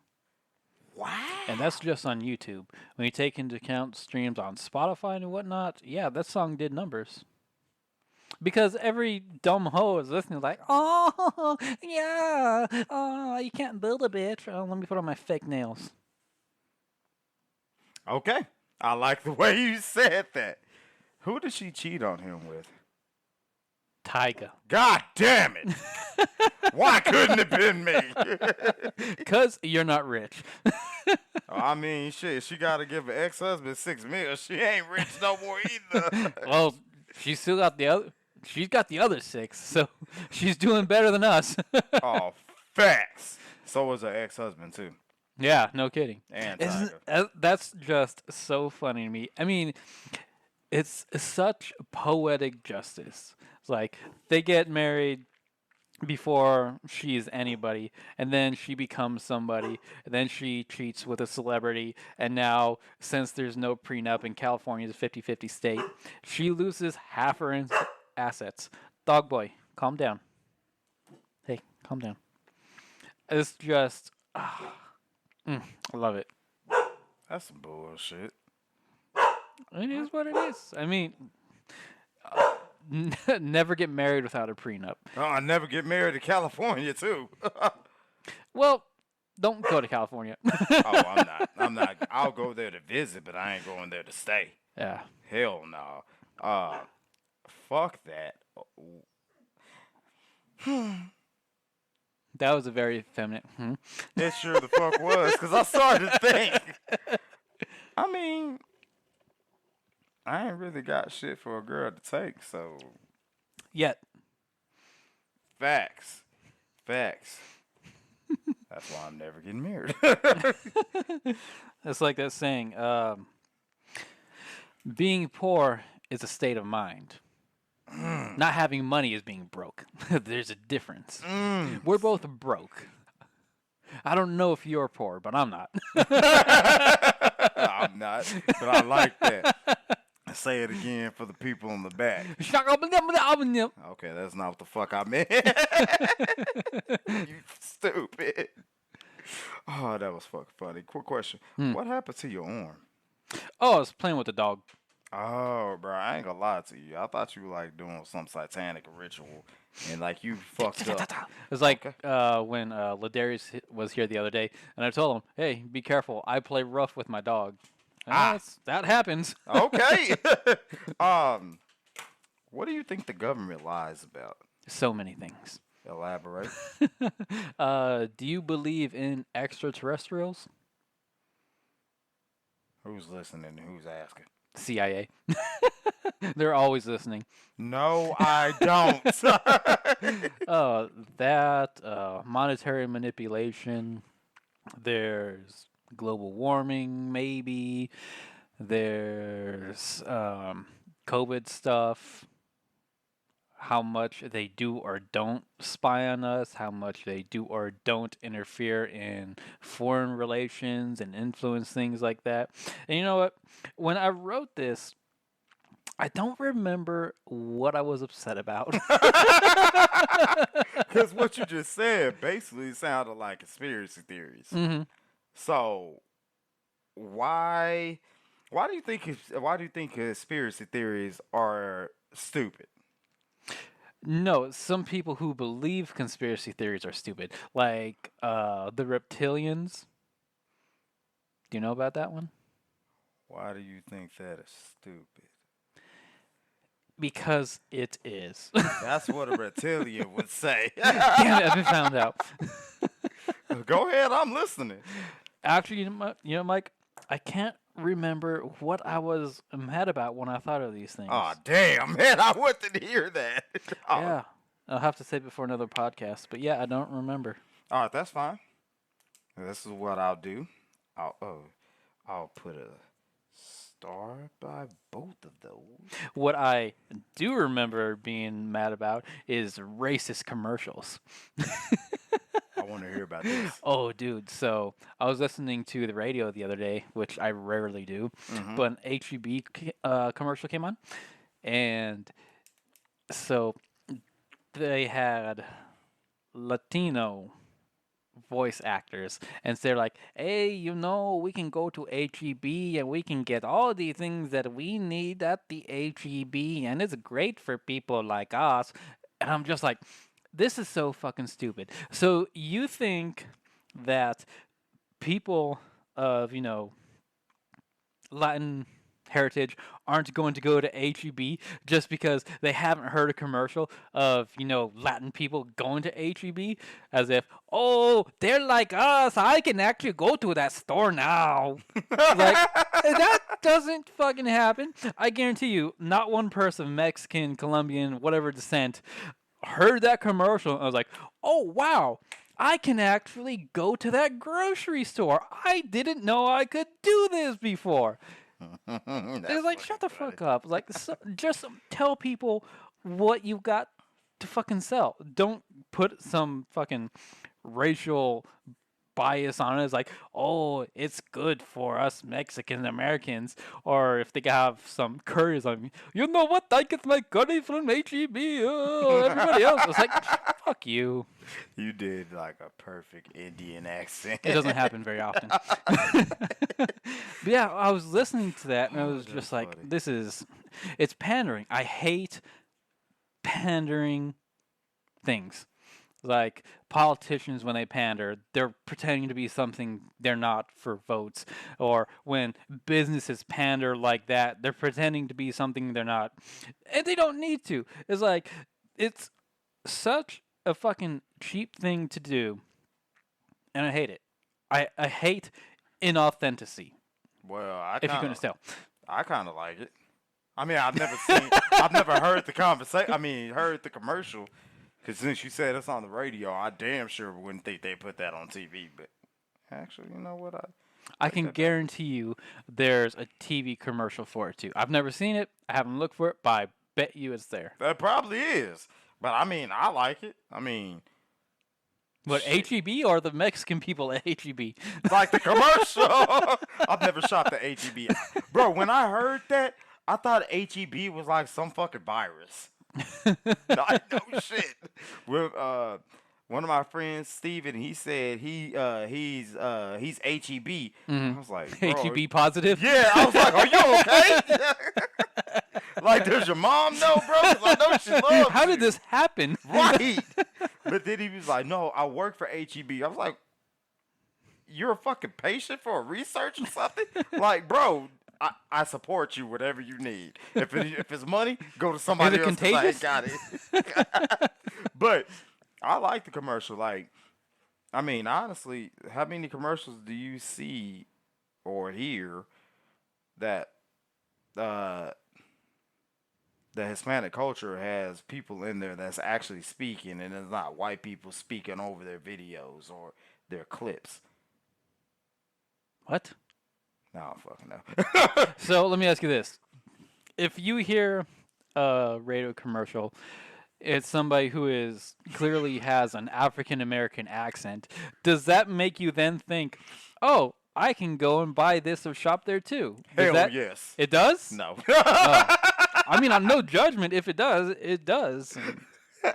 Wow.
And that's just on YouTube. When you take into account streams on Spotify and whatnot, yeah, that song did numbers. Because every dumb hoe is listening like, oh, yeah, oh, you can't build a bitch. Oh, let me put on my fake nails.
Okay. I like the way you said that. Who did she cheat on him with?
Tyga.
God damn it. Why couldn't it been me?
Because you're not rich.
I mean, shit, she got to give her ex-husband $6 million. She ain't rich no more either.
Well, she's still got the other. She's got the other 6, so she's doing better than us.
Oh, facts. So was her ex-husband, too.
Yeah, no kidding.
And Tyga.
That's just so funny to me. I mean, it's such poetic justice. It's like they get married before she's anybody, and then she becomes somebody, and then she cheats with a celebrity, and now, since there's no prenup in California's a 50-50 state, she loses half her assets. Dog boy, calm down. Hey, calm down. It's just, I love it.
That's some bullshit.
It is what it is. I mean, never get married without a prenup.
Oh, I never get married to California too.
Well, don't go to California.
Oh, I'm not. I'll go there to visit, but I ain't going there to stay.
Yeah.
Hell no. Fuck that.
That was a very feminine.
It sure the fuck was, because I started to think. I mean, I ain't really got shit for a girl to take, so.
Yet.
Facts. That's why I'm never getting married.
It's like that saying, being poor is a state of mind. Not having money is being broke. There's a difference. We're both broke. I don't know if you're poor, but I'm not.
I'm not, but I like that. Say it again for the people in the back. Okay, that's not what the fuck I meant. You stupid. Oh, that was fucking funny. Quick question. What happened to your arm?
Oh, I was playing with the dog.
Oh, bro, I ain't gonna lie to you. I thought you were like doing some satanic ritual, and like you fucked up.
It was like when Ladarius was here the other day, and I told him, "Hey, be careful. I play rough with my dog." That happens.
Okay. What do you think the government lies about?
So many things.
Elaborate.
Do you believe in extraterrestrials?
Who's listening and who's asking?
CIA. They're always listening.
No, I don't.
Monetary manipulation. There's global warming, maybe. There's COVID stuff. How much they do or don't spy on us, how much they do or don't interfere in foreign relations and influence things like that. And you know what? When I wrote this, I don't remember what I was upset about.
Because what you just said basically sounded like conspiracy theories.
Mm-hmm.
So why do you think conspiracy theories are stupid?
No, some people who believe conspiracy theories are stupid. Like the reptilians. Do you know about that one?
Why do you think that is stupid?
Because it is.
That's what a reptilian would say.
Damn it, I've been found out.
Go ahead, I'm listening.
Actually, you know, Mike, I can't remember what I was mad about when I thought of these things.
Oh, damn, man, I wanted to hear that. Oh.
Yeah, I'll have to save it for another podcast. But yeah, I don't remember.
All right, that's fine. This is what I'll do. I'll put a star by both of those.
What I do remember being mad about is racist commercials.
I want to hear about this.
Oh, dude. So I was listening to the radio the other day, which I rarely do, but an HEB commercial came on. And so they had Latino voice actors, and so they're like, hey, you know, we can go to HEB and we can get all the things that we need at the HEB, and it's great for people like us. And I'm just like, this is so fucking stupid. So you think that people of, you know, Latin heritage aren't going to go to HEB just because they haven't heard a commercial of, you know, Latin people going to HEB, as if, oh, they're like us, I can actually go to that store now. Like, that doesn't fucking happen. I guarantee you, not one person, Mexican, Colombian, whatever descent, heard that commercial and I was like, oh wow, I can actually go to that grocery store. I didn't know I could do this before. It's like, shut the fuck up. Like, just tell people what you got to fucking sell. Don't put some fucking racial bias on it. It's like, oh, it's good for us Mexican Americans. Or if they have some curries on me, you know what? I get my curry from HEB. Everybody else was like, fuck you.
You did like a perfect Indian accent.
It doesn't happen very often. But yeah, I was listening to that and I was just like,
funny.
it's pandering. I hate pandering things. Like politicians, when they pander, they're pretending to be something they're not for votes. Or when businesses pander like that, they're pretending to be something they're not. And they don't need to. It's like, it's such a fucking cheap thing to do. And I hate it. I hate inauthenticity,
Well,
if you couldn't tell.
I kind of like it. I mean, I've never heard the conversation. I mean, heard the commercial. Because since you said it's on the radio, I damn sure wouldn't think they put that on TV. But actually, you know what?
I can guarantee you there's a TV commercial for it too. I've never seen it. I haven't looked for it, but I bet you it's there.
That probably is. But I mean, I like it. I mean,
What, HEB or the Mexican people at HEB?
like the commercial. I've never shopped at HEB. Bro, when I heard that, I thought HEB was like some fucking virus. No shit. With one of my friends, Steven, he said he's HEB. I was like, bro,
HEB positive?
yeah, I was like, are you okay? Like, does your mom know, bro? 'Cause I know she loves
How
you.
did this happen?
Right. But then he was like, no, I work for HEB. I was like, you're a fucking patient for a research or something? Like, bro, I support you, whatever you need. If it's money, go to somebody
Is it
else. 'Cause I ain't
contagious?
got it. But I like the commercial. Like, I mean, honestly, how many commercials do you see or hear that the Hispanic culture has people in there that's actually speaking, and it's not white people speaking over their videos or their clips?
What?
No, I don't fucking know.
So let me ask you this. If you hear a radio commercial, it's somebody who is clearly has an African American accent. Does that make you then think, oh, I can go and buy this or shop there too?
Hell yes.
It does?
No.
Oh. I mean, I'm no judgment. If it does, it does.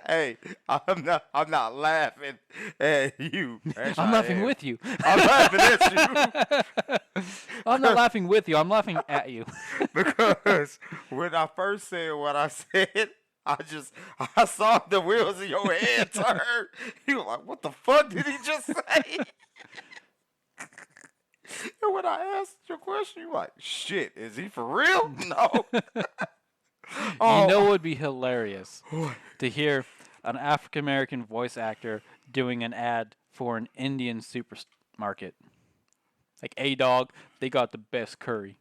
Hey, I'm not laughing at you. Actually,
I'm laughing
I am.
with you.
I'm laughing at you
I'm not laughing with you. I'm laughing at you.
because when I first said what I said, I saw the wheels in your head turn. You were like, what the fuck did he just say? And when I asked your question, you were like, shit, is he for real? No.
You know what would be hilarious? To hear an African American voice actor doing an ad for an Indian supermarket. Like, hey dog, they got the best curry.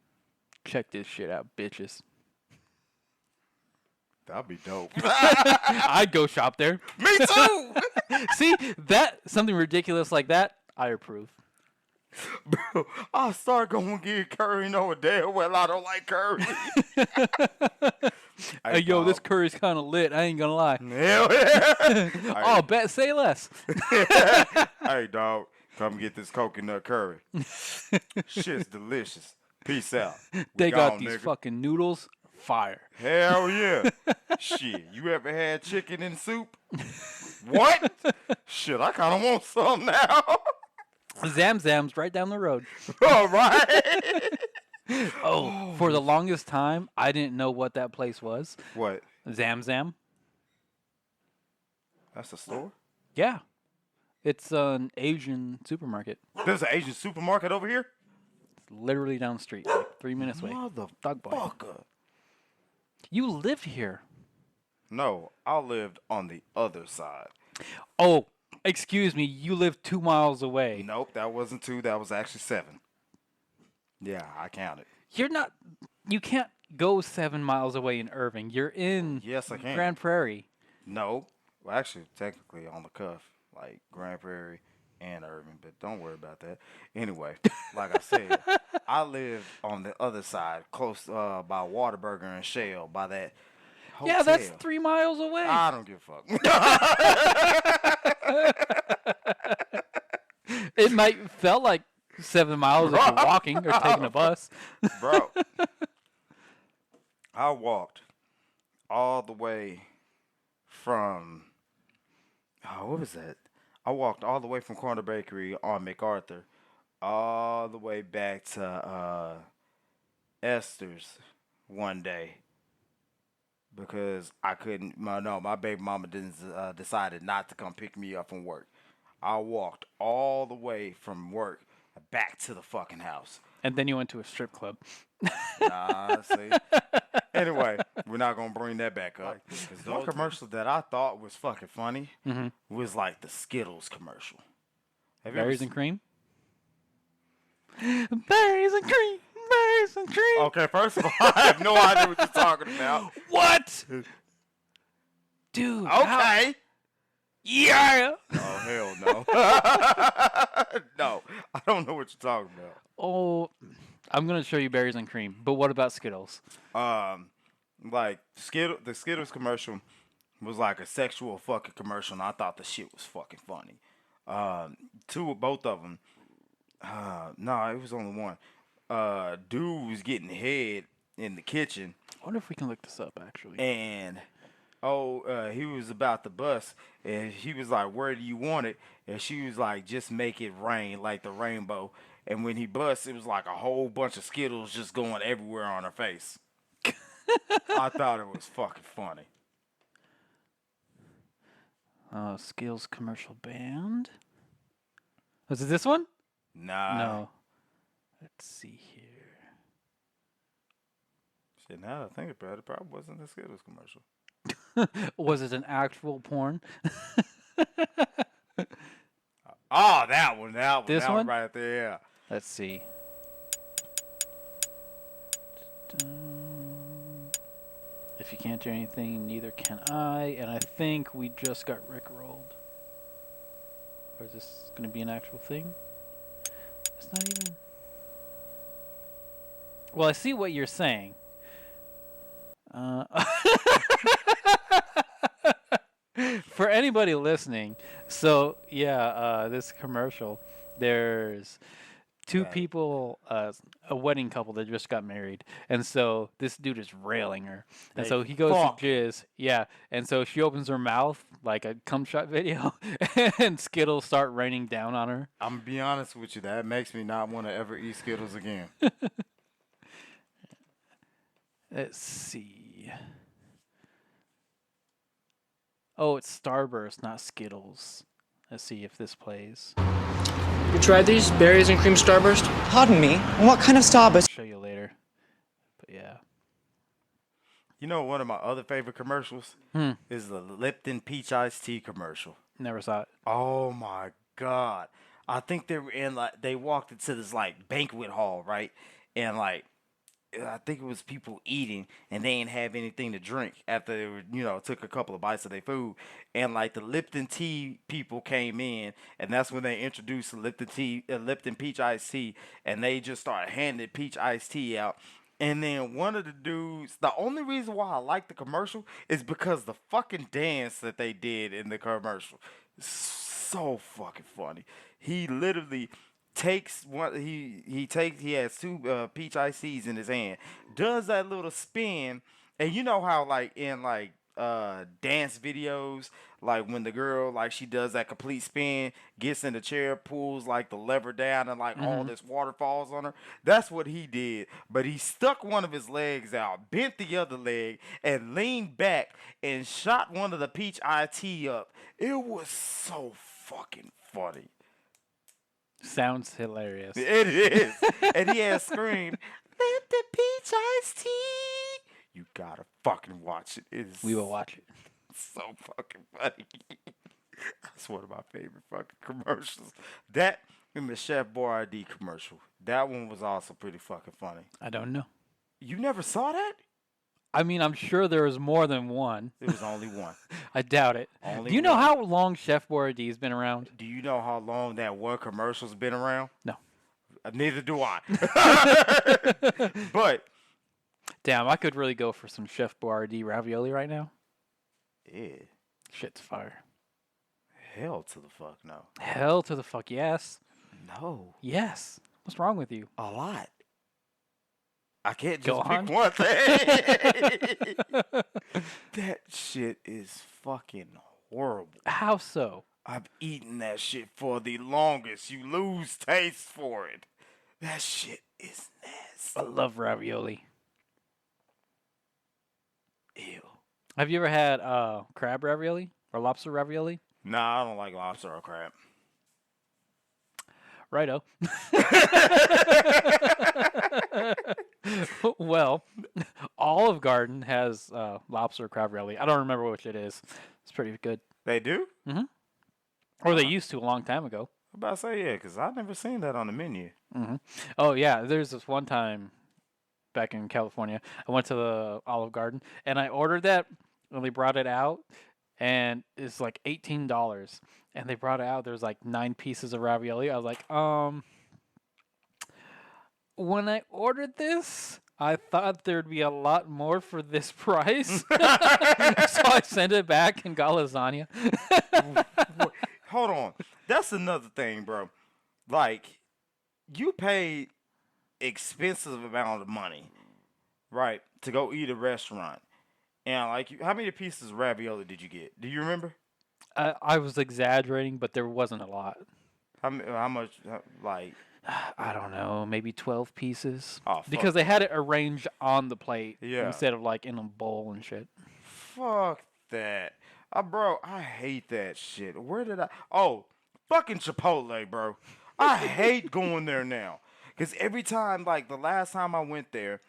Check this shit out, bitches.
That'd be dope.
I'd go shop there.
Me too.
See, something ridiculous like that, I approve.
Bro, I'll start going to get curry knowing damn well I don't like curry.
Hey, yo, this curry's kind of lit. I ain't gonna lie.
Hell yeah.
Oh, bet say less.
Hey, dog, come get this coconut curry. Shit's delicious. Peace out.
They got
gone,
these
nigga.
fucking noodles. Fire.
Hell yeah. Shit, you ever had chicken in soup? What? Shit, I kind of want some now.
Zamzam's right down the road.
All right.
Oh, for the longest time, I didn't know what that place was.
What?
Zamzam.
That's a store?
Yeah. It's an Asian supermarket.
There's an Asian supermarket over here?
It's literally down the street, like 3 minutes away. Dog boy.
Motherfucker.
You live here.
No, I lived on the other side.
Oh, excuse me. You live 2 miles away.
Nope, that wasn't 2. That was actually 7. Yeah, I counted.
You're not. You can't go 7 miles away in Irving. You're in
Yes, I can.
Grand Prairie.
No. Well, actually, technically on the cuff, like Grand Prairie and Irving, but don't worry about that. Anyway, like I said, I live on the other side, close by Whataburger and Shell, by that hotel.
Yeah, that's 3 miles away.
I don't give a fuck.
It might felt like 7 miles if you're walking or taking a bus.
Bro, I walked all the way from what was that? I walked all the way from Corner Bakery on MacArthur, all the way back to Esther's one day because I couldn't. My baby mama didn't decided not to come pick me up from work. I walked all the way from work back to the fucking house.
And then you went to a strip club.
Nah, see. Anyway, we're not gonna bring that back up. Because one commercial that I thought was fucking funny was like the Skittles commercial. Have you ever
Berries and cream? Berries and cream! Berries and cream!
Okay, first of all, I have no idea what you're talking about.
What? Dude.
Okay.
Yeah!
Oh, hell no. No, I don't know what you're talking about.
Oh, I'm going to show you berries and cream. But what about Skittles?
Like, the Skittles commercial was like a sexual fucking commercial, and I thought the shit was fucking funny. Both of them. No, it was only one. Dude was getting head in the kitchen.
I wonder if we can look this up, actually.
And, he was about to bust, and he was like, where do you want it? And she was like, just make it rain, like the rainbow. And when he bust, it was like a whole bunch of Skittles just going everywhere on her face. I thought it was fucking funny.
Skittles commercial band. Was it this one?
Nah.
No. Let's see here.
Shit, now that I think about it, probably wasn't the Skittles commercial.
Was it an actual porn?
Oh, that one.
This one?
Right there, yeah.
Let's see. If you can't do anything, neither can I. And I think we just got rickrolled. Or is this going to be an actual thing? It's not even... Well, I see what you're saying. For anybody listening, so yeah, this commercial, there's two people, a wedding couple that just got married, and so this dude is railing her, and so he goes to jizz, yeah, and so she opens her mouth like a cum shot video, and Skittles start raining down on her.
I'm gonna be honest with you, that makes me not want to ever eat Skittles again.
Let's see. Oh, it's Starburst, not Skittles. Let's see if this plays.
You tried these? Berries and cream Starburst?
Pardon me? What kind of Starburst?
I'll show you later. But yeah.
You know, one of my other favorite commercials is the Lipton Peach Iced Tea commercial.
Never saw it.
Oh my God. I think they were they walked into this like banquet hall, right? And like, I think it was people eating and they didn't have anything to drink after they were, took a couple of bites of their food. And like the Lipton tea people came in, and that's when they introduced the Lipton peach iced tea, and they just started handing peach iced tea out. And then one of the dudes, the only reason why I like the commercial is because the fucking dance that they did in the commercial. So fucking funny. He literally takes one. He has two peach iced teas in his hand, does that little spin, and you know how like in like dance videos, like when the girl like she does that complete spin, gets in the chair, pulls like the lever down, and like all this water falls on her. That's what he did, but he stuck one of his legs out, bent the other leg, and leaned back and shot one of the peach iced tea up. It was so fucking funny.
Sounds hilarious.
It is. And he has screamed, "Let the peach iced tea." You gotta fucking watch it.
We will watch it.
So fucking funny. That's one of my favorite fucking commercials. That and the Chef Boyardee commercial. That one was also pretty fucking funny.
I don't know.
You never saw that?
I mean, I'm sure there was more than one.
It was only one.
I doubt it. Do you know how long Chef Boyardee's been around?
Do you know how long that one commercial's been around?
No.
Neither do I. But
damn, I could really go for some Chef Boyardee ravioli right now.
Yeah.
Shit's fire.
Hell to the fuck no.
Hell to the fuck yes.
No,
Yes. What's wrong with you?
a lot. I can't
Go
just
on.
pick one thing. That shit is fucking horrible.
How so?
I've eaten that shit for the longest. You lose taste for it. That shit is nasty.
I love ravioli.
Ew.
Have you ever had crab ravioli or lobster ravioli?
Nah, I don't like lobster or crab.
Righto. Well, Olive Garden has lobster crab ravioli. I don't remember which it is. It's pretty good.
They do?
Or they used to a long time ago.
I'm about to say, yeah, because I've never seen that on the menu.
Oh, yeah. There's this one time back in California. I went to the Olive Garden, and I ordered that, and they brought it out, and it's like $18. And they brought it out. There's like 9 pieces of ravioli. I was like, when I ordered this, I thought there'd be a lot more for this price. So I sent it back and got lasagna.
Hold on. That's another thing, bro. Like, you pay expensive amount of money, right, to go eat at a restaurant. And, like, how many pieces of ravioli did you get? Do you remember?
I was exaggerating, but there wasn't a lot.
How much, like...
I don't know, maybe 12 pieces.
Oh, fuck.
Because they had it arranged on the plate
Yeah.
instead of like in a bowl and shit.
Fuck that. Bro, I hate that shit. Where did I... Oh, fucking Chipotle, bro. I hate going there now. Because every time, like, the last time I went there,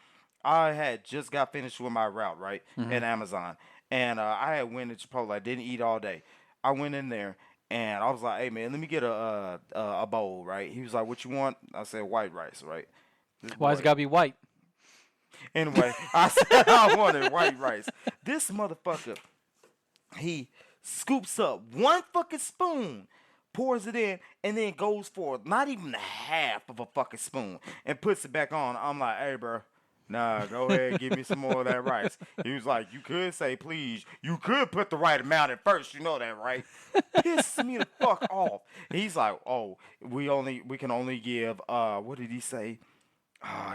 I had just got finished with my route, right, at Amazon. And I had went to Chipotle. I didn't eat all day. I went in there, and I was like, hey, man, let me get a bowl, right? He was like, what you want? I said, white rice, right?
Why's it gotta be white?
Anyway, I said I wanted white rice. This motherfucker, he scoops up one fucking spoon, pours it in, and then goes for not even half of a fucking spoon and puts it back on. I'm like, hey, bro, nah, go ahead and give me some more of that rice. He was like, you could say, please. You could put the right amount at first. You know that, right? Pisses me the fuck off. He's like, oh, we can only give, what did he say?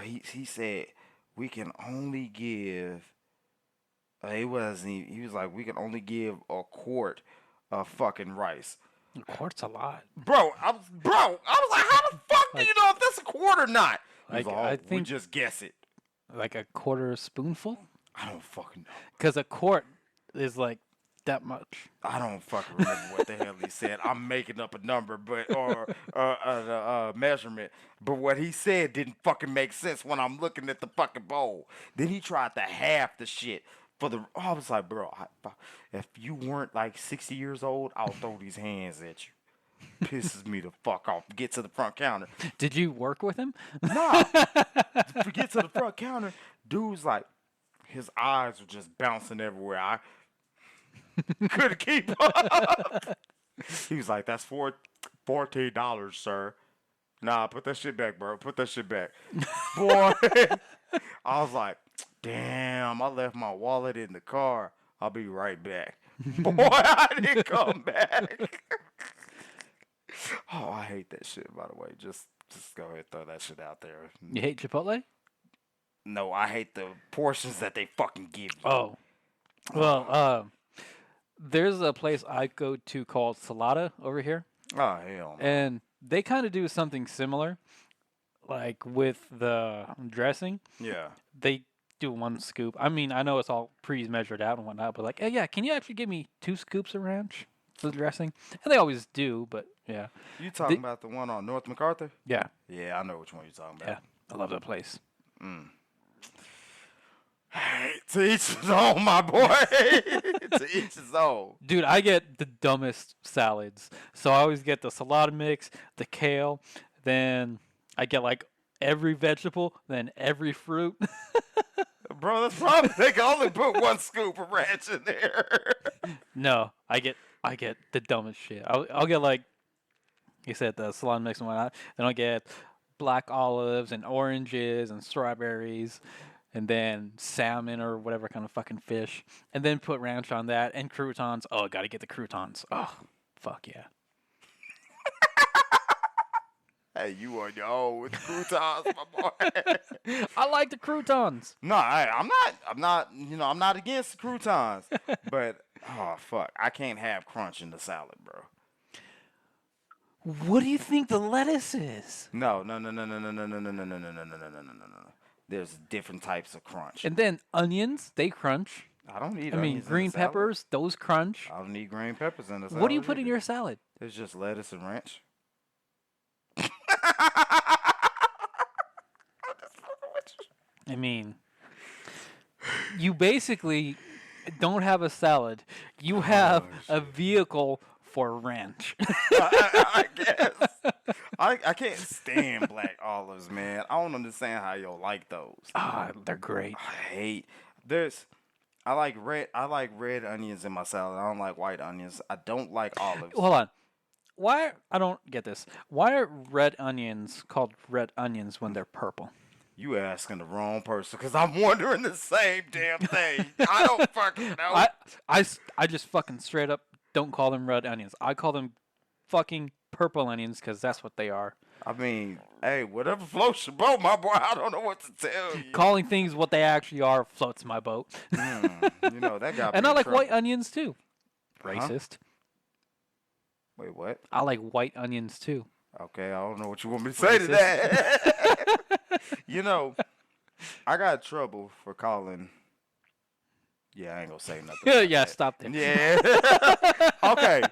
He said, we can only give, he was like, we can only give a quart of fucking rice.
A quart's a lot.
Bro, I was like, how the fuck do you know if that's a quart or not? He was
Like,
like,
I
we
think-
just guess it.
Like a quarter spoonful?
I don't fucking know.
Because a quart is like that much.
I don't fucking remember what the hell he said. I'm making up a number, or a measurement. But what he said didn't fucking make sense when I'm looking at the fucking bowl. Then he tried to half the shit I was like, bro, if you weren't like 60 years old, I'll throw these hands at you. Pisses me the fuck off. Get to the front counter.
Did you work with him?
Nah. Get to the front counter. Dude's like, his eyes were just bouncing everywhere. I couldn't keep up. He was like, that's $14, sir. Nah, put that shit back, bro. Put that shit back. Boy, I was like, damn, I left my wallet in the car. I'll be right back. Boy, I didn't come back. Oh, I hate that shit, by the way. Just go ahead and throw that shit out there.
You hate Chipotle?
No, I hate the portions that they fucking give you.
Oh. Well, there's a place I go to called Salada over here.
Oh, hell no.
And they kind of do something similar. Like with the dressing.
Yeah.
They do 1 scoop. I mean, I know it's all pre-measured out and whatnot, but like, hey, yeah, can you actually give me 2 scoops of ranch for the dressing? And they always do, but yeah.
You talking about the one on North MacArthur?
Yeah.
Yeah, I know which one you're talking about.
Yeah. I love that place.
Hey, to each his own, my boy. To each his own.
Dude, I get the dumbest salads. So I always get the salad mix, the kale, then I get like every vegetable, then every fruit.
Bro, that's probably they can only put 1 scoop of ranch in there.
No, I get the dumbest shit. I'll get like you said, the salad mix and whatnot. Then I'll get black olives and oranges and strawberries. And then salmon or whatever kind of fucking fish. And then put ranch on that and croutons. Oh, I gotta get the croutons. Oh, fuck yeah.
Hey, you on your own with the croutons, my boy.
I like the croutons.
No, I'm not against the croutons, but oh fuck, I can't have crunch in the salad, bro.
What do you think the lettuce is?
No. There's different types of crunch.
And then onions, they crunch.
I don't need
I mean,
onions in
green
the salad.
peppers, those crunch.
I don't need green peppers in the salad.
What do you put in
either.
your salad?
It's just lettuce and ranch.
I mean, you basically don't have a salad. You have a vehicle for ranch.
I guess. I can't stand black olives, man. I don't understand how you'll like those.
Ah, they're great.
I like red onions in my salad. I don't like white onions. I don't like olives.
Hold on. Why? I don't get this. Why are red onions called red onions when they're purple?
You asking the wrong person because I'm wondering the same damn thing. I don't fucking know.
I just fucking straight up don't call them red onions. I call them fucking purple onions because that's what they are.
I mean, hey, whatever floats your boat, my boy. I don't know what to tell you.
Calling things what they actually are floats my boat.
You know, that got me
And I
in
like
trouble.
white onions too. Racist.
Wait, what?
I like white onions too.
Okay, I don't know what you want me to say to that. You know, I got trouble for calling. Yeah, I ain't gonna say nothing.
Yeah, stop there.
Yeah. Okay.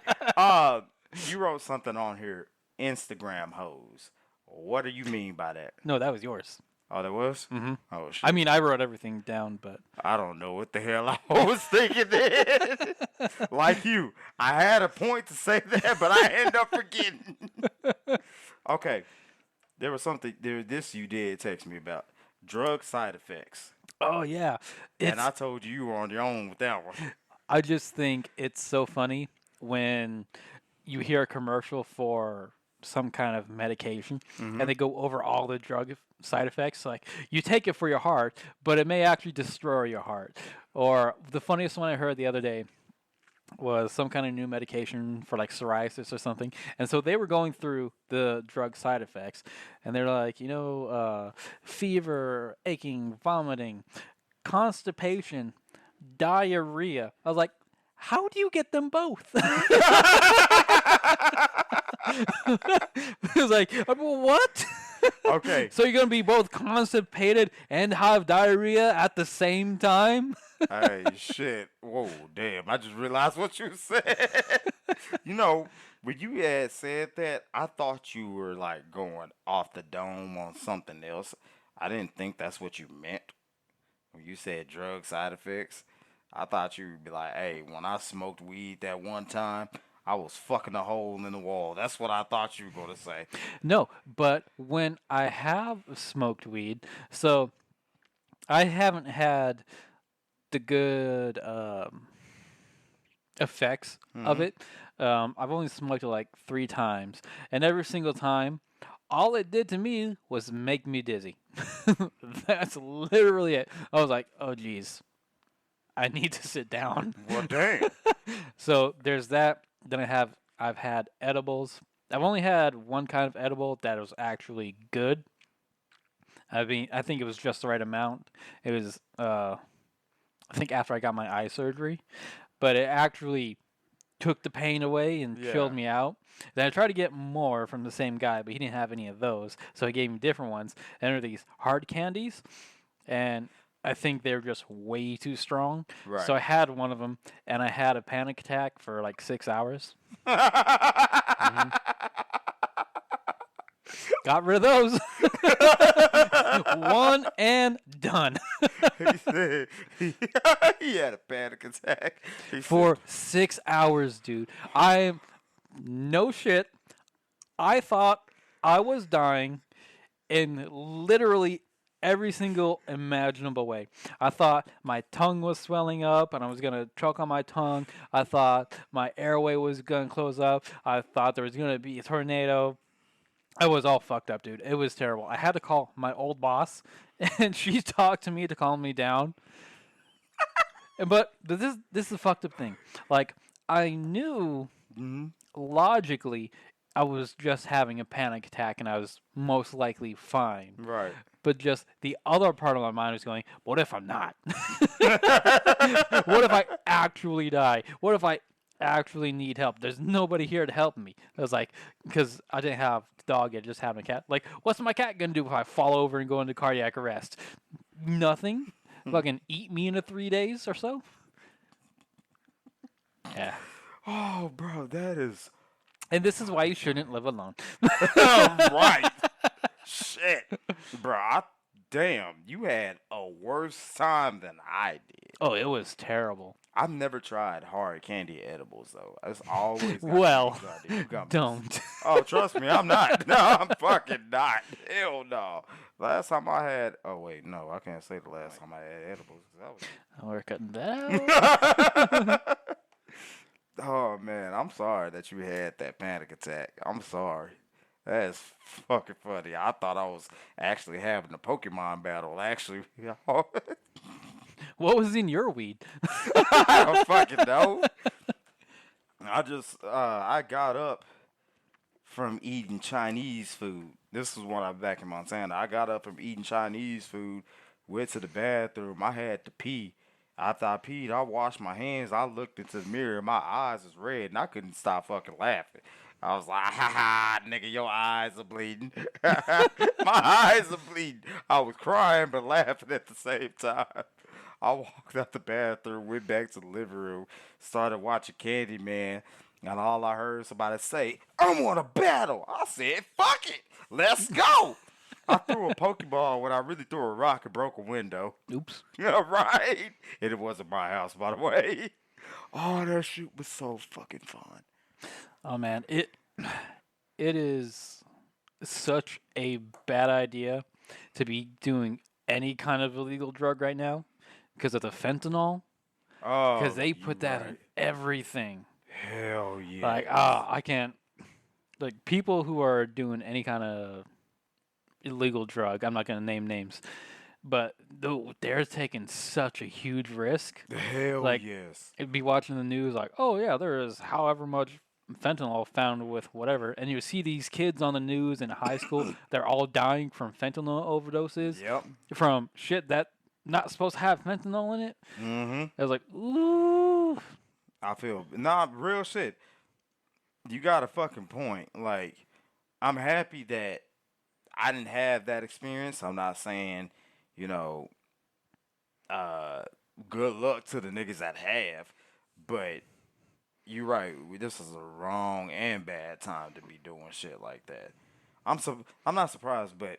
You wrote something on here. Instagram hoes. What do you mean by that?
No, that was yours.
Oh, that was?
Mm-hmm.
Oh, shit.
I mean, I wrote everything down, but
I don't know what the hell I was thinking then. Like you. I had a point to say that, but I end up forgetting. Okay. There was something this you did text me about. Drug side effects.
oh yeah,
And I told you were on your own with that one.
I just think it's so funny when you hear a commercial for some kind of medication and they go over all the drug side effects. Like, you take it for your heart, but it may actually destroy your heart. Or the funniest one I heard the other day was some kind of new medication for like psoriasis or something. And so they were going through the drug side effects and they're like, fever, aching, vomiting, constipation, diarrhea. I was like, how do you get them both? It was like, what?
Okay.
So you're going to be both constipated and have diarrhea at the same time?
Hey, shit. Whoa, damn. I just realized what you said. You know, when you had said that, I thought you were like going off the dome on something else. I didn't think that's what you meant. When you said drug side effects, I thought you would be like, hey, when I smoked weed that one time, I was fucking a hole in the wall. That's what I thought you were going to say.
No, but when I have smoked weed, so I haven't had the good effects of it. I've only smoked it like 3 times, and every single time, all it did to me was make me dizzy. That's literally it. I was like, oh geez, I need to sit down.
Well, damn.
So there's that. Then I've had edibles. I've only had one kind of edible that was actually good. I mean, I think it was just the right amount. It was, I think after I got my eye surgery, but it actually took the pain away and chilled me out. Then I tried to get more from the same guy, but he didn't have any of those, so he gave me different ones. And they're these hard candies, and I think they're just way too strong.
Right.
So I had one of them, and I had a panic attack for like 6 hours. Got rid of those. One and done.
He said he had a panic attack.
For 6 hours, dude. No shit. I thought I was dying in literally every single imaginable way. I thought my tongue was swelling up and I was going to choke on my tongue. I thought my airway was going to close up. I thought there was going to be a tornado. I was all fucked up, dude. It was terrible. I had to call my old boss, and she talked to me to calm me down. But this is a fucked up thing. Like, I knew logically I was just having a panic attack and I was most likely fine.
Right.
But just the other part of my mind was going, what if I'm not? What if I actually die? What if I actually need help? There's nobody here to help me. I was like, because I didn't have the dog yet, just having a cat. Like, what's my cat going to do if I fall over and go into cardiac arrest? Nothing. Fucking eat me in 3 days or so? Yeah.
Oh, bro, that is
And this is why you shouldn't live alone.
right. Shit, bro. Damn, you had a worse time than I did.
Oh, it was terrible.
I've never tried hard candy edibles though. It's always
Well,
got
don't.
Oh, trust me, I'm not. No, I'm fucking not. Hell no. Last time I had. Oh wait, no, I can't say the last time I had edibles.
We're cutting that out.
Oh man, I'm sorry that you had that panic attack. I'm sorry. That's fucking funny. I thought I was actually having a Pokemon battle. Actually,
What was in your weed?
I don't fucking know. I got up from eating Chinese food. This was when I was back in Montana. I got up from eating Chinese food, went to the bathroom. I had to pee. After I peed, I washed my hands. I looked into the mirror. My eyes was red, and I couldn't stop fucking laughing. I was like, ha ha, nigga, your eyes are bleeding. My eyes are bleeding. I was crying but laughing at the same time. I walked out the bathroom, went back to the living room, started watching Candyman, and all I heard somebody say, I want a battle. I said, fuck it, let's go. I threw a Pokeball when I really threw a rock and broke a window.
Oops.
Yeah, right. And it wasn't my house, by the way. Oh, that shit was so fucking fun.
Oh man, it is such a bad idea to be doing any kind of illegal drug right now because of the fentanyl.
Oh,
Because they put that
right.
in everything.
Hell yeah.
Like, I can't. Like, people who are doing any kind of illegal drug, I'm not going to name names, but they're taking such a huge risk.
Hell
like,
yes.
It'd be watching the news like, oh yeah, there is however much fentanyl found with whatever, and you see these kids on the news in high school, they're all dying from fentanyl overdoses.
Yep.
From shit that not supposed to have fentanyl in it.
Mm-hmm.
I was like, ooh.
I feel, real shit. You got a fucking point. Like, I'm happy that I didn't have that experience. I'm not saying, good luck to the niggas that have, but you're right. This is a wrong and bad time to be doing shit like that. I'm not surprised, but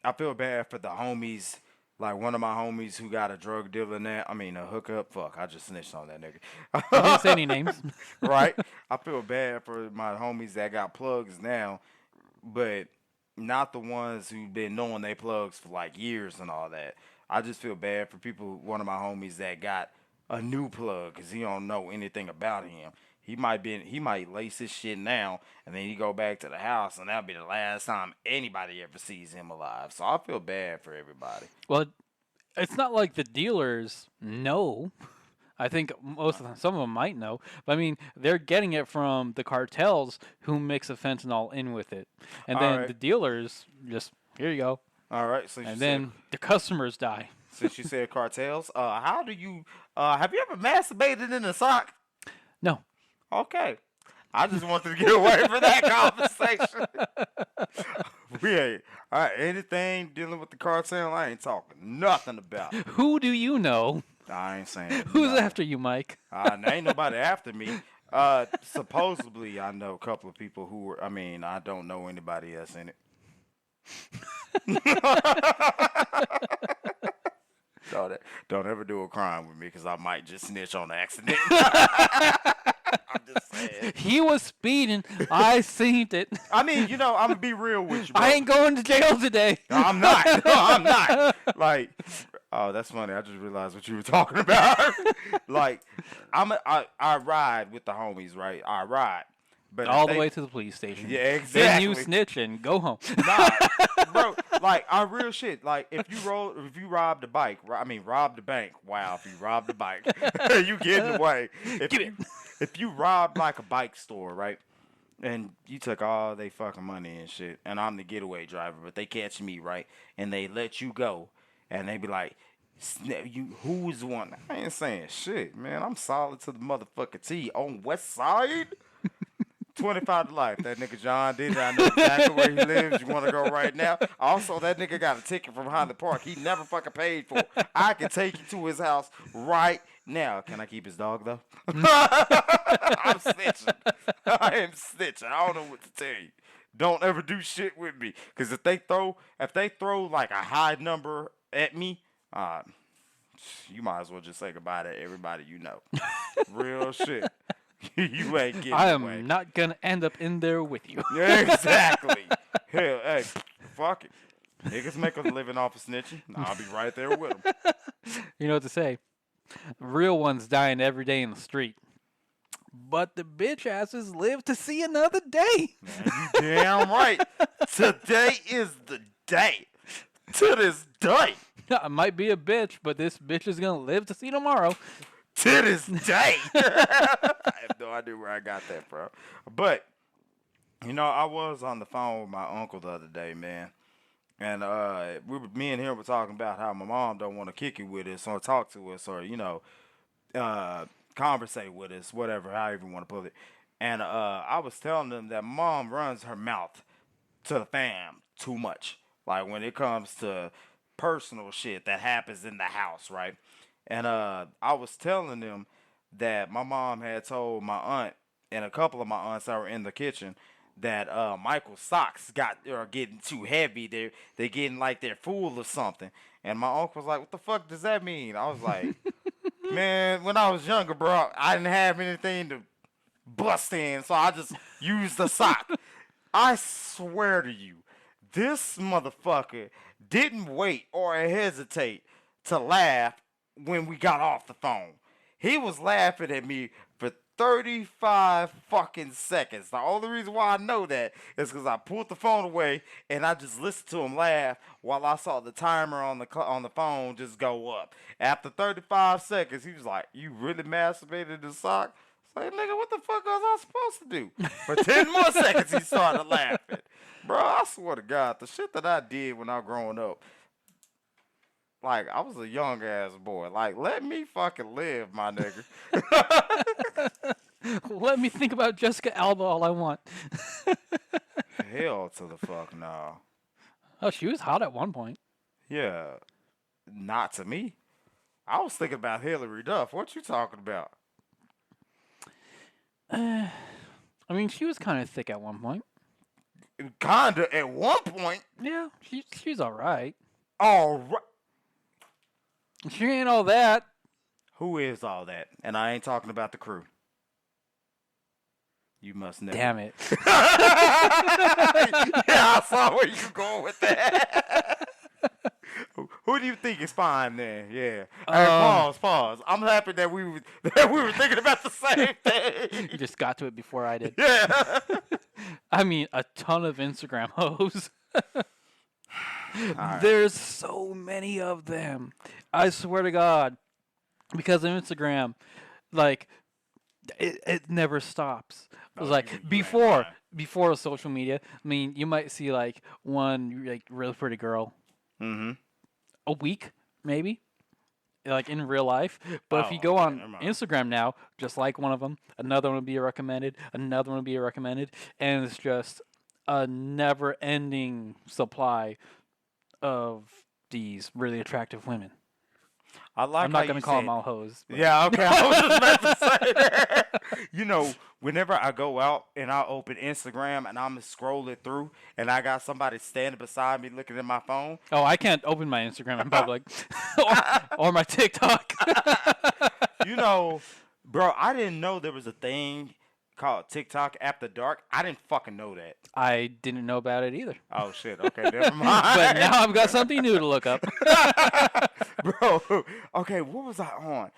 I feel bad for the homies. Like one of my homies who got a drug dealer now. I mean, a hookup. Fuck, I just snitched on that nigga.
I didn't say any names.
Right? I feel bad for my homies that got plugs now, but not the ones who've been knowing they plugs for like years and all that. I just feel bad for people, one of my homies that got a new plug because he don't know anything about him. He might lace his shit now, and then he go back to the house, and that'll be the last time anybody ever sees him alive. So I feel bad for everybody.
Well, it's not like the dealers know. I think some of them might know, but I mean, they're getting it from the cartels who mix a fentanyl in with it, and then the dealers just here you go.
All right,
and then the customers die.
Since you said cartels, how do you? Have you ever masturbated in a sock?
No.
Okay. I just wanted to get away from that conversation. We ain't. All right, anything dealing with the cartel, I ain't talking nothing about.
Who do you know?
I ain't saying.
Who's after you, Mike?
Ain't nobody after me. Supposedly, I know a couple of people who were. I mean, I don't know anybody else in it. Don't ever do a crime with me because I might just snitch on accident. I'm just saying.
He was speeding. I seen it.
I mean, I'm gonna be real with you, bro.
I ain't going to jail today.
No, I'm not. No, I'm not. Like, oh, that's funny. I just realized what you were talking about. Like, I ride with the homies, right? I ride. But
all the way to the police station.
Yeah, exactly.
Then you snitch and go home.
Nah, bro. Like, I real shit. Like, if you rob the bank. Wow, if you rob the bank, you get in the way. If you rob like a bike store, right? And you took all they fucking money and shit, and I'm the getaway driver, but they catch me, right? And they let you go, and they be like, you who's one? I ain't saying shit, man. I'm solid to the motherfucking T on West Side. 25 to life. That nigga John did it. I know exactly where he lives. You want to go right now? Also, that nigga got a ticket from Highland Park. He never fucking paid for. I can take you to his house right now. Can I keep his dog, though? I'm snitching. I am snitching. I don't know what to tell you. Don't ever do shit with me. Because if they throw like a high number at me, you might as well just say goodbye to everybody you know. Real shit. You ain't getting
I am
away.
not gonna end up in there with you.
Yeah, exactly. Hell, hey, fuck it. Niggas make a living off of snitching. I'll be right there with them.
You know what to say. Real ones dying every day in the street. But the bitch asses live to see another day.
Man, you damn right. Today is the day. To this day.
I might be a bitch, but this bitch is gonna live to see tomorrow.
To this day. I have no idea where I got that from. But, you know, I was on the phone with my uncle the other day, man. And me and him were talking about how my mom don't want to kick it with us or talk to us or, you know, conversate with us, whatever, however you want to put it. And I was telling them that mom runs her mouth to the fam too much. Like when it comes to personal shit that happens in the house, right? And I was telling them that my mom had told my aunt and a couple of my aunts that were in the kitchen that Michael's socks are getting too heavy. They're getting like they're full of something. And my uncle was like, "What the fuck does that mean?" I was like, "Man, when I was younger, bro, I didn't have anything to bust in, so I just used the sock." I swear to you, this motherfucker didn't wait or hesitate to laugh when we got off the phone. He was laughing at me for 35 fucking seconds. The only reason why I know that is because I pulled the phone away and I just listened to him laugh while I saw the timer on the phone just go up. After 35 seconds, he was like, "You really masturbated the sock?" It's like, nigga, what the fuck was I supposed to do? For 10 more seconds, he started laughing. Bro, I swear to God, the shit that I did when I was growing up, like, I was a young ass boy. Like, let me fucking live, my nigga.
Let me think about Jessica Alba all I want.
Hell to the fuck no.
Oh, she was hot at one point.
Yeah, not to me. I was thinking about Hillary Duff. What you talking about?
I mean, she was kind of thick at one point.
Kinda at one point.
Yeah, she's all right.
All right.
She ain't all that.
Who is all that? And I ain't talking about the crew. You must know.
Damn it.
Yeah, I saw where you going with that. Who do you think is fine then? Yeah. Hey, pause. I'm happy that we were thinking about the same thing.
You just got to it before I did.
Yeah.
I mean, a ton of Instagram hoes.
Right.
There's so many of them. I swear to God. Because of Instagram, like, it never stops. It was like, before social media, I mean, you might see, like, one, like, really pretty girl.
Mm-hmm.
A week, maybe, like in real life. But if you go on Instagram now, just like one of them, another one will be recommended, another one will be recommended, and it's just a never-ending supply of these really attractive women.
I'm
not going to call them all hoes. But.
Yeah, okay. I was just about to say that. You know, whenever I go out and I open Instagram and I'm scrolling through and I got somebody standing beside me looking at my phone.
Oh, I can't open my Instagram in public or my TikTok.
You know, bro, I didn't know there was a thing called TikTok After Dark. I didn't fucking know that.
I didn't know about it either.
Oh, shit. Okay, never mind.
But now I've got something new to look up.
Bro, okay, what was I on?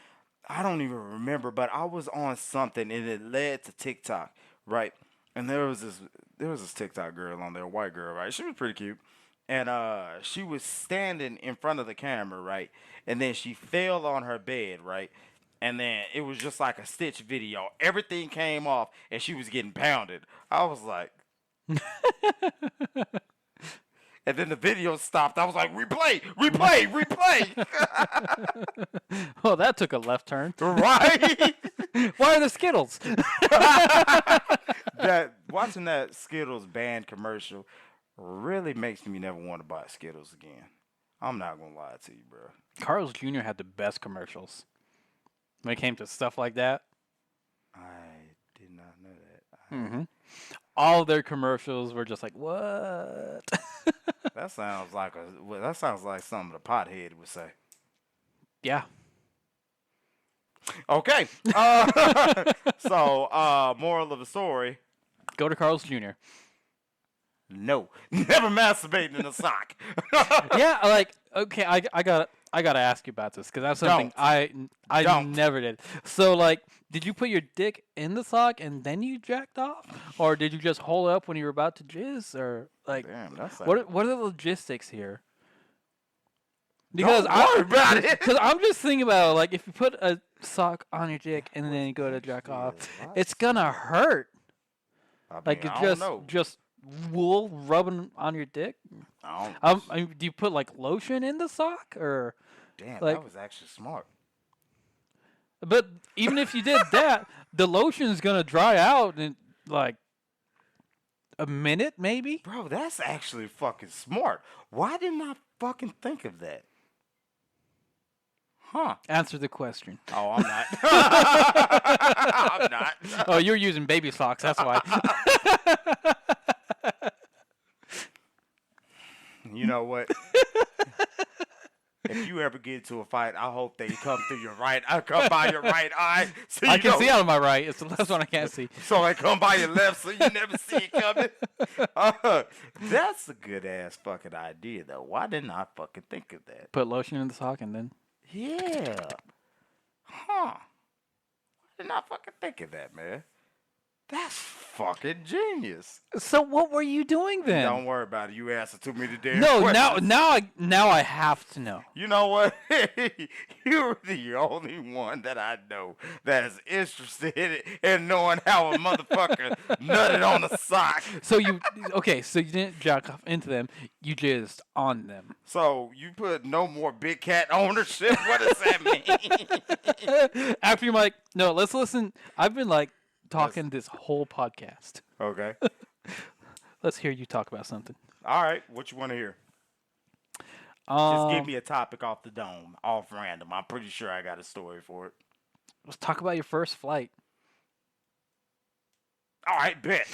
I don't even remember, but I was on something and it led to TikTok, right? And there was this TikTok girl on there, a white girl, right? She was pretty cute. And she was standing in front of the camera, right? And then she fell on her bed, right? and then it was just like a stitch video. Everything came off, and she was getting pounded. I was like, and then the video stopped. I was like, replay.
Well, that took a left turn.
Right?
Why are the Skittles?
Watching that Skittles band commercial really makes me never want to buy Skittles again. I'm not gonna lie to you, bro.
Carl's Jr. had the best commercials when it came to stuff like that.
I did not know that.
All of their commercials were just like, what?
That sounds like something the pothead would say.
Yeah.
Okay. So, moral of the story.
Go to Carl's Jr.
No. Never masturbating in a sock.
Yeah, like, okay, I gotta ask you about this because that's something I never did. So, like, did you put your dick in the sock and then you jacked off, or did you just hold it up when you were about to jizz, or like,
Damn, that's
what are the logistics here? Because
Don't worry about it.
Because I'm just thinking about, like, if you put a sock on your dick and then you go to jack off, it's gonna hurt.
I mean,
Like,
I don't know.
just wool rubbing on your dick.
I mean,
Do you put like lotion in the sock, or?
damn,
like-
that was actually smart.
But even if you did that, the lotion is gonna dry out in like a minute, maybe.
Bro, that's actually fucking smart. Why didn't I fucking think of that? Huh.
Answer the question.
Oh, I'm not. I'm not.
Oh, you're using baby socks. That's why.
You know what? If you ever get into a fight, I hope they come through your right. I come by your right eye. So
I can see out of my right. It's the left one I can't see.
So I come by your left, so you never see it coming. That's a good ass fucking idea, though. Why didn't I fucking think of that?
Put lotion in the sock and then.
Yeah. Huh. Why didn't I fucking think of that, man? That's fucking genius.
So what were you doing then?
Don't worry about it. You answer to me the damn
No,
questions.
now I have to know.
You know what? You're the only one that I know that is interested in knowing how a motherfucker nutted on a sock.
So you didn't jack off into them, you jizzed on them.
So you put no more big cat ownership? What does that mean?
After you're like, no, let's listen. I've been like talking this whole podcast.
Okay.
Let's hear you talk about something.
All right. What you want to hear? Just give me a topic off the dome, off random. I'm pretty sure I got a story for it.
Let's talk about your first flight.
All right, bet.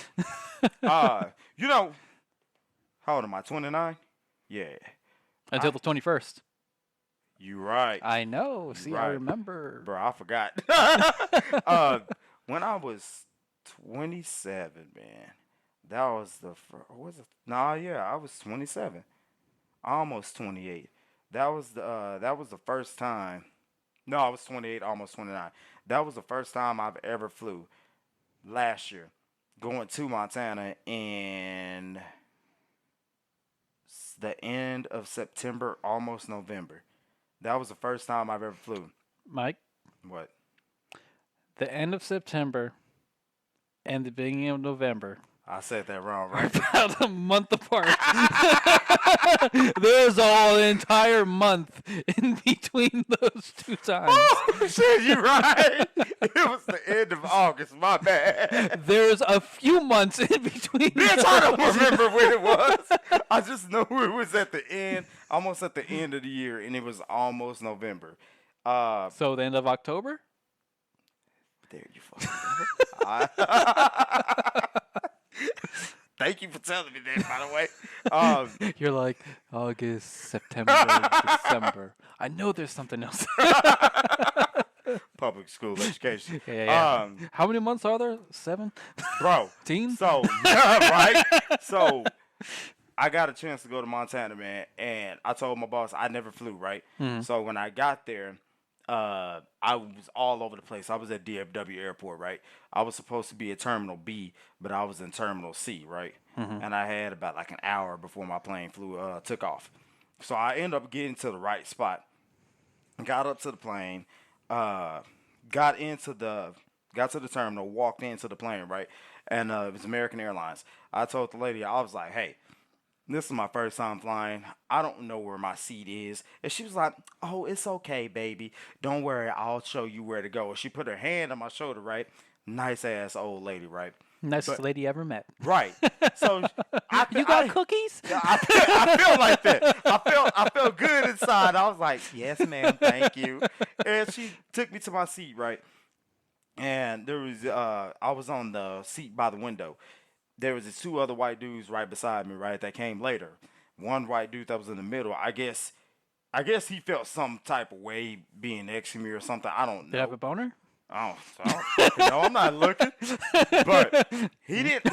You know, how old am I? 29? Yeah.
Until the 21st.
You right.
I know. See, I
right.
remember.
Bro, I forgot. When I was 27, man, that was the first, I was 27. Almost 28. That was the first time. No, I was 28, almost 29. That was the first time I've ever flew last year, going to Montana in the end of September, almost November. That was the first time I've ever flew.
Mike?
What?
The end of September and the beginning of November.
I said that wrong, right?
About a month apart. There's an entire month in between those two times.
Oh, shit, you're right. It was the end of August, my bad.
There's a few months in between.
Bitch, I don't remember when it was. I just know it was at the end, almost at the end of the year, and it was almost November.
So the end of October?
There you fucking go. Thank you for telling me that, by the way.
You're like, August, September, December. I know there's something else.
Public school education.
Yeah. How many months are there? 7?
Bro.
10?
So, right? So, I got a chance to go to Montana, man, and I told my boss I never flew, right? Mm-hmm. So, when I got there, I was all over the place. I was at DFW Airport, right? I was supposed to be at Terminal B, but I was in Terminal C, right? Mm-hmm. And I had about like an hour before my plane took off. So I ended up getting to the right spot. Got up to the plane, got to the terminal, walked into the plane, right? And it was American Airlines. I told the lady, I was like, hey, this is my first time flying. I don't know where my seat is. And she was like, oh, it's okay, baby. Don't worry. I'll show you where to go. She put her hand on my shoulder, right? Nice ass old lady, right?
Nicest lady ever met.
Right. So
You got cookies?
I feel like that. I felt good inside. I was like, yes, ma'am, thank you. And she took me to my seat, right? And there was I was on the seat by the window. There was these two other white dudes right beside me, right, that came later. One white dude that was in the middle, I guess he felt some type of way being next to me or something. I don't know.
Did I have a boner?
I don't fucking know. I'm not looking. But he didn't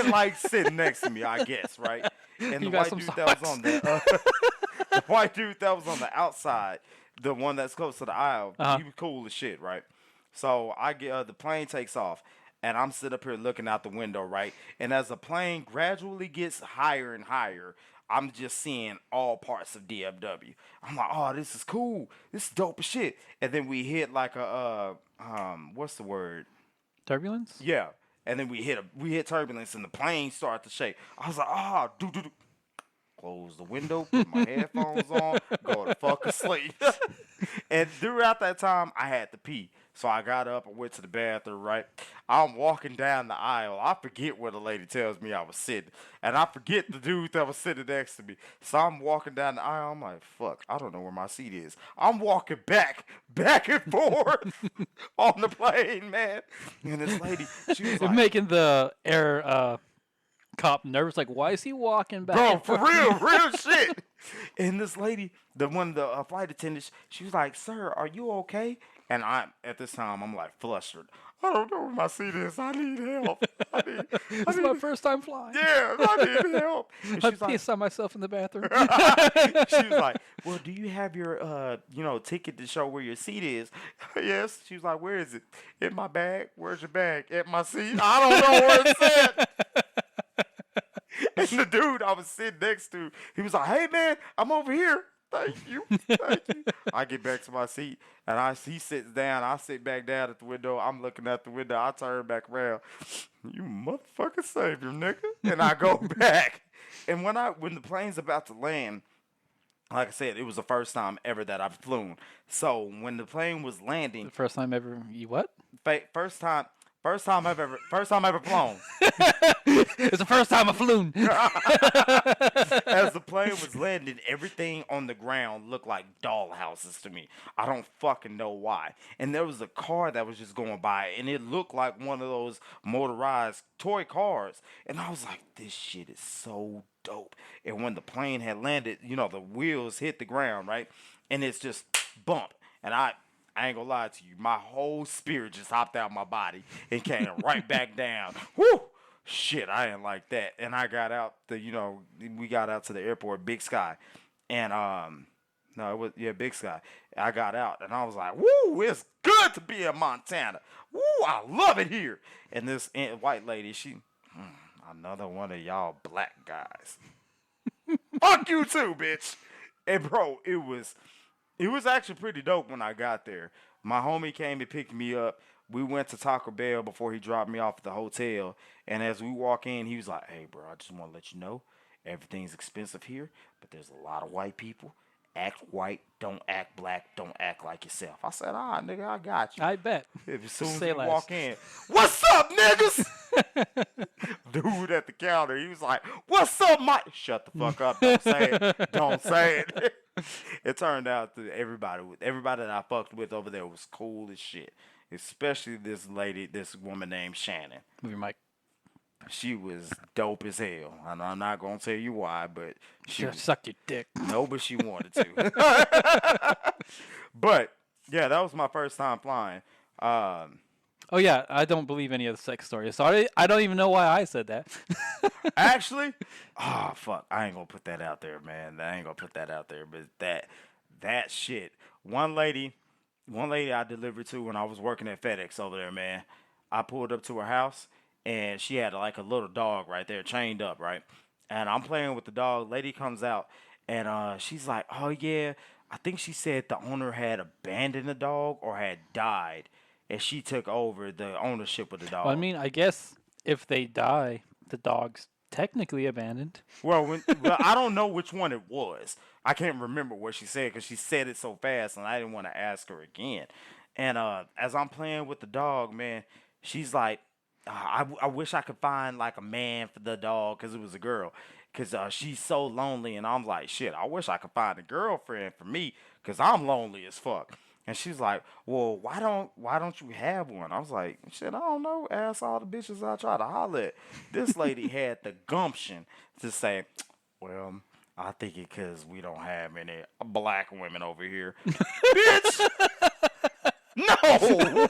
like sitting next to me, I guess, right? And
You
the
got
white
some
dude that was on the white dude that was on the outside, the one that's close to the aisle, he was cool as shit, right? So I get the plane takes off. And I'm sitting up here looking out the window, right? And as the plane gradually gets higher and higher, I'm just seeing all parts of DFW. I'm like, oh, this is cool. This is dope as shit. And then we hit like a what's the word?
Turbulence?
Yeah. And then we hit turbulence and the plane started to shake. I was like, ah, do. Close the window, put my headphones on, go to fuck asleep. And throughout that time, I had to pee. So I got up and went to the bathroom, right? I'm walking down the aisle. I forget where the lady tells me I was sitting. And I forget the dude that was sitting next to me. So I'm walking down the aisle. I'm like, fuck, I don't know where my seat is. I'm walking back and forth on the plane, man. And this lady, she was like,
Making the air cop nervous. Like, why is he walking back?
bro,
and
for
forth?
real shit. And this lady, the flight attendant, she was like, sir, are you okay? And at this time, I'm like flustered. I don't know where my seat is. I need help.
It's my first time flying.
Yeah, I need help. And
I
she's like,
pissed on myself in the bathroom.
she was like, well, do you have your, ticket to show where your seat is? Yes. She was like, where is it? In my bag. Where's your bag? At my seat. I don't know where it's at. And the dude I was sitting next to, he was like, hey, man, I'm over here. Thank you. I get back to my seat, and he sits down. I sit back down at the window. I'm looking at the window. I turn back around. You motherfucking savior, nigga. And I go back. And when the plane's about to land, like I said, it was the first time ever that I've flown. So when the plane was landing,
The first time ever. You what?
first time I've ever flown.
It's the first time I flew.
As the plane was landing, everything on the ground looked like dollhouses to me. I don't fucking know why. And there was a car that was just going by, and it looked like one of those motorized toy cars. And I was like, this shit is so dope. And when the plane had landed, the wheels hit the ground, right? And it's just bump. And I ain't gonna lie to you, my whole spirit just hopped out my body and came right back down. Woo! Shit, I didn't like that. And I got out we got out to the airport, Big Sky. And no, it was Big Sky. I got out and I was like, woo, it's good to be in Montana. Woo, I love it here. And this white lady, another one of y'all black guys. Fuck you too, bitch. And bro, it was actually pretty dope when I got there. My homie came and picked me up. We went to Taco Bell before he dropped me off at the hotel. And as we walk in, he was like, hey, bro, I just want to let you know, everything's expensive here, but there's a lot of white people. Act white, don't act black, don't act like yourself. I said, nigga, I got you.
I bet.
As soon as
Say
we
less.
walk in, what's up, niggas? Dude at the counter, he was like, what's up, Mike? Shut the fuck up. Don't say it. Don't say it. It turned out that everybody that I fucked with over there was cool as shit. Especially this woman named Shannon.
Move your mic.
She was dope as hell. And I'm not going to tell you why, but
She sucked your dick.
no, but she wanted to. But, yeah, that was my first time flying.
Oh yeah, I don't believe any of the sex stories. So I don't even know why I said that.
Actually, fuck, I ain't gonna put that out there, man. I ain't gonna put that out there. But that shit. One lady I delivered to when I was working at FedEx over there, man. I pulled up to her house and she had like a little dog right there chained up, right? And I'm playing with the dog. Lady comes out and she's like, oh yeah, I think she said the owner had abandoned the dog or had died, and she took over the ownership of the dog.
Well, I mean, I guess if they die, the dog's technically abandoned.
Well, I don't know which one it was. I can't remember what she said because she said it so fast, and I didn't want to ask her again. And as I'm playing with the dog, man, she's like, I wish I could find like a man for the dog because it was a girl. Because she's so lonely, and I'm like, shit, I wish I could find a girlfriend for me because I'm lonely as fuck. And she's like, well, why don't you have one? I was like, shit, I don't know. Ask all the bitches I try to holler at. This lady had the gumption to say, well, I think it because we don't have any black women over here. Bitch! No!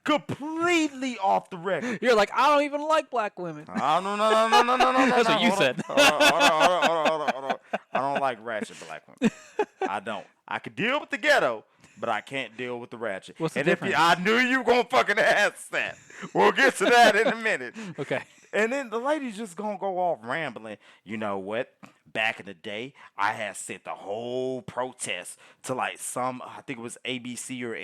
Completely off the record.
You're like, I don't even like black women.
No. That's
what you said.
Hold on. I don't like ratchet black women. I don't. I could deal with the ghetto, but I can't deal with the ratchet.
What's the
and
difference?
I knew you were going to fucking ask that. We'll get to that in a minute.
Okay.
And then the lady's just going to go off rambling. You know what? Back in the day, I had sent the whole protest to like I think it was ABC or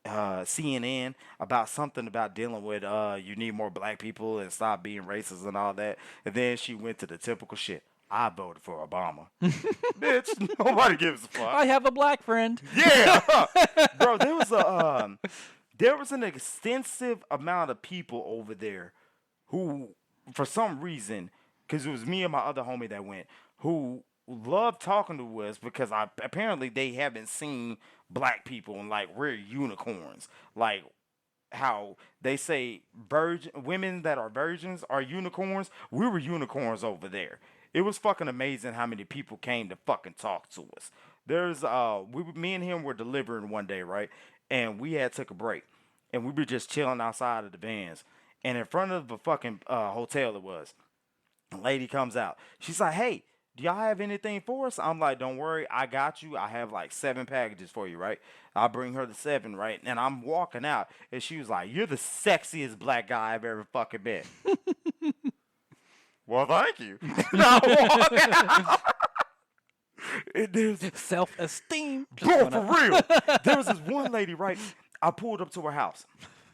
CNN about something about dealing with you need more black people and stop being racist and all that. And then she went to the typical shit. I voted for Obama. Bitch, nobody gives a fuck.
I have a black friend.
Yeah. Bro, there was an extensive amount of people over there who, for some reason, because it was me and my other homie that went, who loved talking to us because apparently they haven't seen black people and like we're unicorns. Like how they say women that are virgins are unicorns. We were unicorns over there. It was fucking amazing how many people came to fucking talk to us. Me and him were delivering one day, right? And we had took a break. And we were just chilling outside of the vans. And in front of the fucking hotel it was. A lady comes out. She's like, hey, do y'all have anything for us? I'm like, don't worry, I got you. I have like 7 packages for you, right? I'll bring her the 7, right? And I'm walking out. And she was like, you're the sexiest black guy I've ever fucking met. Well, thank you. And I walk out. There's
Self-esteem.
bro, for real. There was this one lady, right? I pulled up to her house.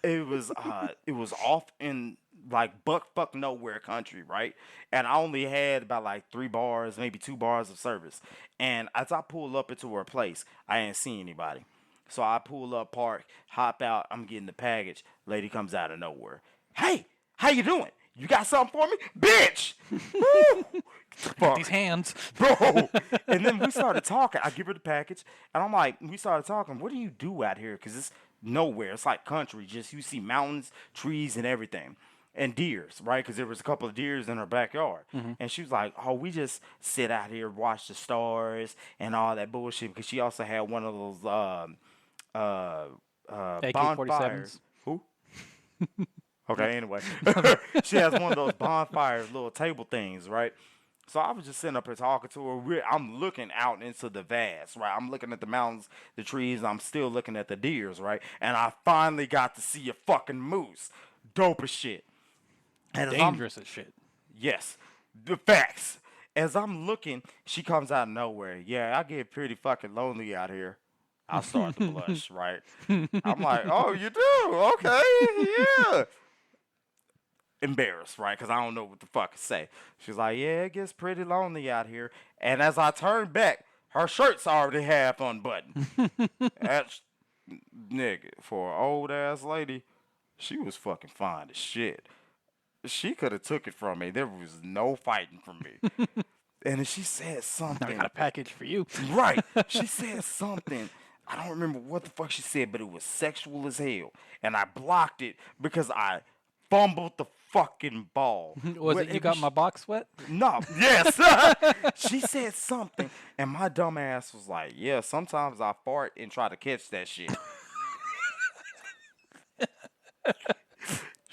It was off in like fuck nowhere country, right? And I only had about like 3 bars, maybe 2 bars of service. And as I pull up into her place, I ain't see anybody. So I pull up, park, hop out. I'm getting the package. Lady comes out of nowhere. Hey, how you doing? You got something for me? Bitch! Woo! Fuck.
These hands.
Bro. And then we started talking. I give her the package. And I'm like, we started talking. What do you do out here? Because it's nowhere. It's like country. Just you see mountains, trees, and everything. And deers, right? Because there was a couple of deers in her backyard. Mm-hmm. And she was like, oh, we just sit out here, watch the stars and all that bullshit. Because she also had one of those bonfires. Who? Okay, anyway. She has one of those bonfires, little table things, right? So I was just sitting up here talking to her. I'm looking out into the vast, right? I'm looking at the mountains, the trees. I'm still looking at the deers, right? And I finally got to see a fucking moose. Dope as shit. And
Dangerous as shit.
Yes. The facts. As I'm looking, she comes out of nowhere. Yeah, I get pretty fucking lonely out here. I start to blush, right? I'm like, oh, you do? Okay, yeah. Embarrassed, right? Because I don't know what the fuck to say. She's like, yeah, it gets pretty lonely out here. And as I turn back, her shirt's already half unbuttoned. That's, nigga, for an old ass lady, she was fucking fine as shit. She could have took it from me. There was no fighting from me. And then she said something.
I got a package for you.
Right. She said something. I don't remember what the fuck she said, but it was sexual as hell. And I blocked it because I fumbled the fucking ball.
Was it you got my box wet?
No. Yes. She said something, and my dumb ass was like, yeah, sometimes I fart and try to catch that shit.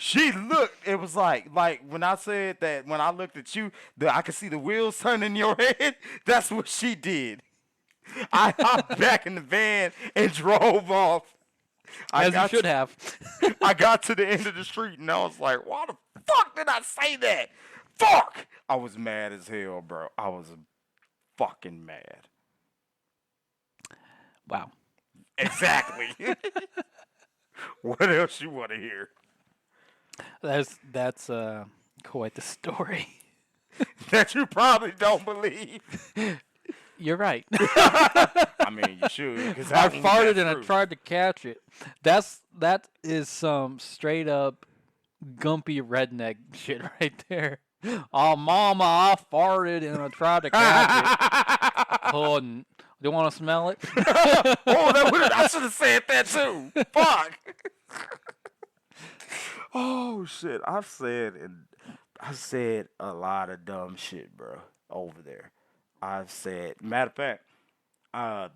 She looked, it was like when I said that, when I looked at you, I could see the wheels turning in your head. That's what she did. I hopped back in the van and drove off.
As you should have.
I got to the end of the street and I was like, why the fuck did I say that? Fuck! I was mad as hell, bro. I was fucking mad.
Wow.
Exactly. What else you want to hear?
That's quite the story.
That you probably don't believe.
You're right.
I mean, you should. Cause
I
mean,
farted
that's
and I
true.
tried to catch it. That is some straight up gumpy redneck shit right there. Oh, mama, I farted and I tried to catch it. Oh, do you want to smell it?
Oh, I should have said that too. Fuck. Oh shit! I said a lot of dumb shit, bro. Over there, I've said. Matter of fact,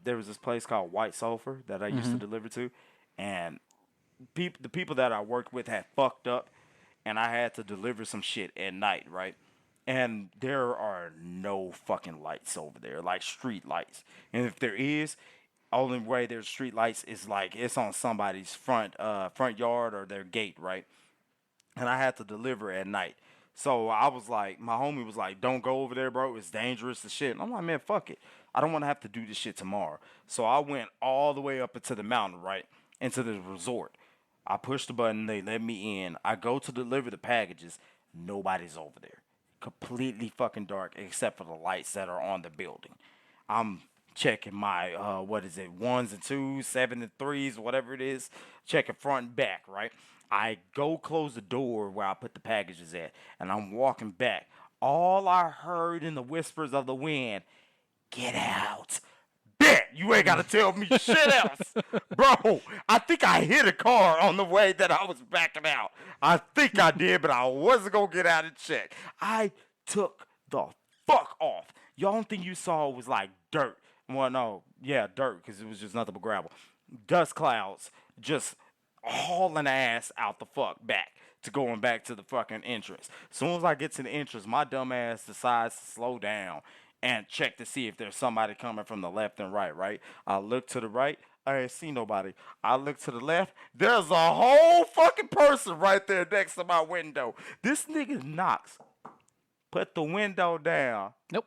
there was this place called White Sulphur that I used to deliver to, and the people that I worked with had fucked up, and I had to deliver some shit at night, right? And there are no fucking lights over there, like street lights. And if there is, only way there's street lights is like it's on somebody's front yard or their gate, right? And I had to deliver at night. So I was like, my homie was like, don't go over there, bro. It's dangerous and shit. And I'm like, man, fuck it. I don't want to have to do this shit tomorrow. So I went all the way up into the mountain, right? Into the resort. I pushed the button. They let me in. I go to deliver the packages. Nobody's over there. Completely fucking dark except for the lights that are on the building. I'm checking my, ones and twos, 7 and 3s, whatever it is. Checking front and back, right? I go close the door where I put the packages at, and I'm walking back. All I heard in the whispers of the wind, get out. Bet you ain't got to tell me shit else. Bro, I think I hit a car on the way that I was backing out. I think I did, but I wasn't going to get out and check. I took the fuck off. Y'all don't think you saw was like dirt. Well, no, yeah, dirt, because it was just nothing but gravel. Dust clouds, just hauling ass out the fuck back to going back to the fucking entrance. As soon as I get to the entrance, my dumb ass decides to slow down and check to see if there's somebody coming from the left and right? I look to the right, I ain't see nobody. I look to the left, there's a whole fucking person right there next to my window. This nigga knocks, put the window down.
Nope.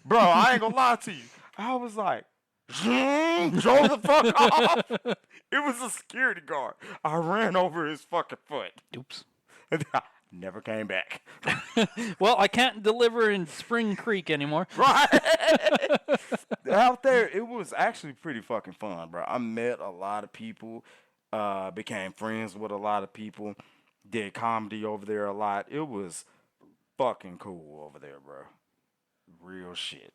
Bro, I ain't gonna lie to you. I was like, drove the fuck off. It was a security guard. I ran over his fucking foot.
Oops.
Never came back.
Well, I can't deliver in Spring Creek anymore.
Right. Out there, it was actually pretty fucking fun, bro. I met a lot of people, became friends with a lot of people, did comedy over there a lot. It was fucking cool over there, bro. Real shit.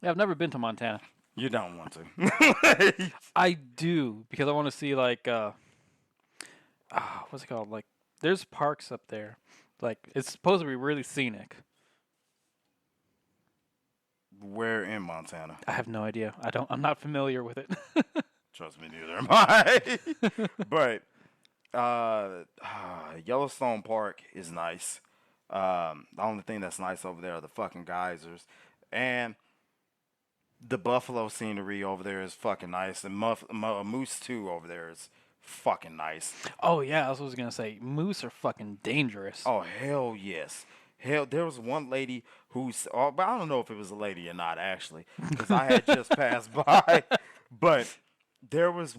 Yeah, I've never been to Montana.
You don't want to.
I do, because I want to see, like, what's it called? Like, there's parks up there. Like, it's supposed to be really scenic.
Where in Montana?
I have no idea. I'm not familiar with it.
Trust me, neither am I. But Yellowstone Park is nice. The only thing that's nice over there are the fucking geysers. And the buffalo scenery over there is fucking nice. And moose too over there is fucking nice.
Oh, yeah, that's what I was going to say. Moose are fucking dangerous.
Oh, hell yes. Hell, there was one lady but I don't know if it was a lady or not, actually, because I had just passed by. But there was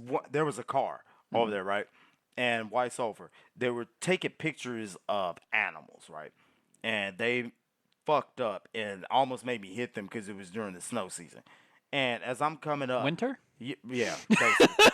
a car over there, right? And White Sulphur. They were taking pictures of animals, right? And they fucked up and almost made me hit them because it was during the snow season. And as I'm coming up...
Winter?
Yeah, basically.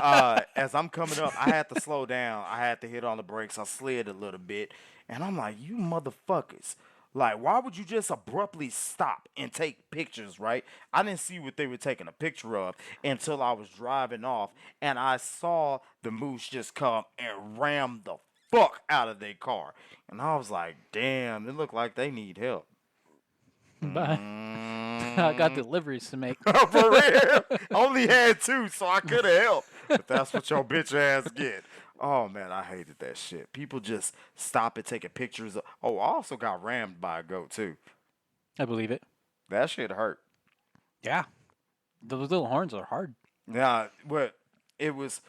As I'm coming up, I had to slow down. I had to hit on the brakes. I slid a little bit. And I'm like, you motherfuckers. Like, why would you just abruptly stop and take pictures, right? I didn't see what they were taking a picture of until I was driving off. And I saw the moose just come and ram the fuck out of their car. And I was like, damn, it looked like they need help.
Bye. I got deliveries to make.
For real. Only had 2, so I could have helped. But that's what your bitch ass get. Oh, man, I hated that shit. People just stop and taking pictures. I also got rammed by a goat, too.
I believe it.
That shit hurt.
Yeah. Those little horns are hard.
Yeah, but it was...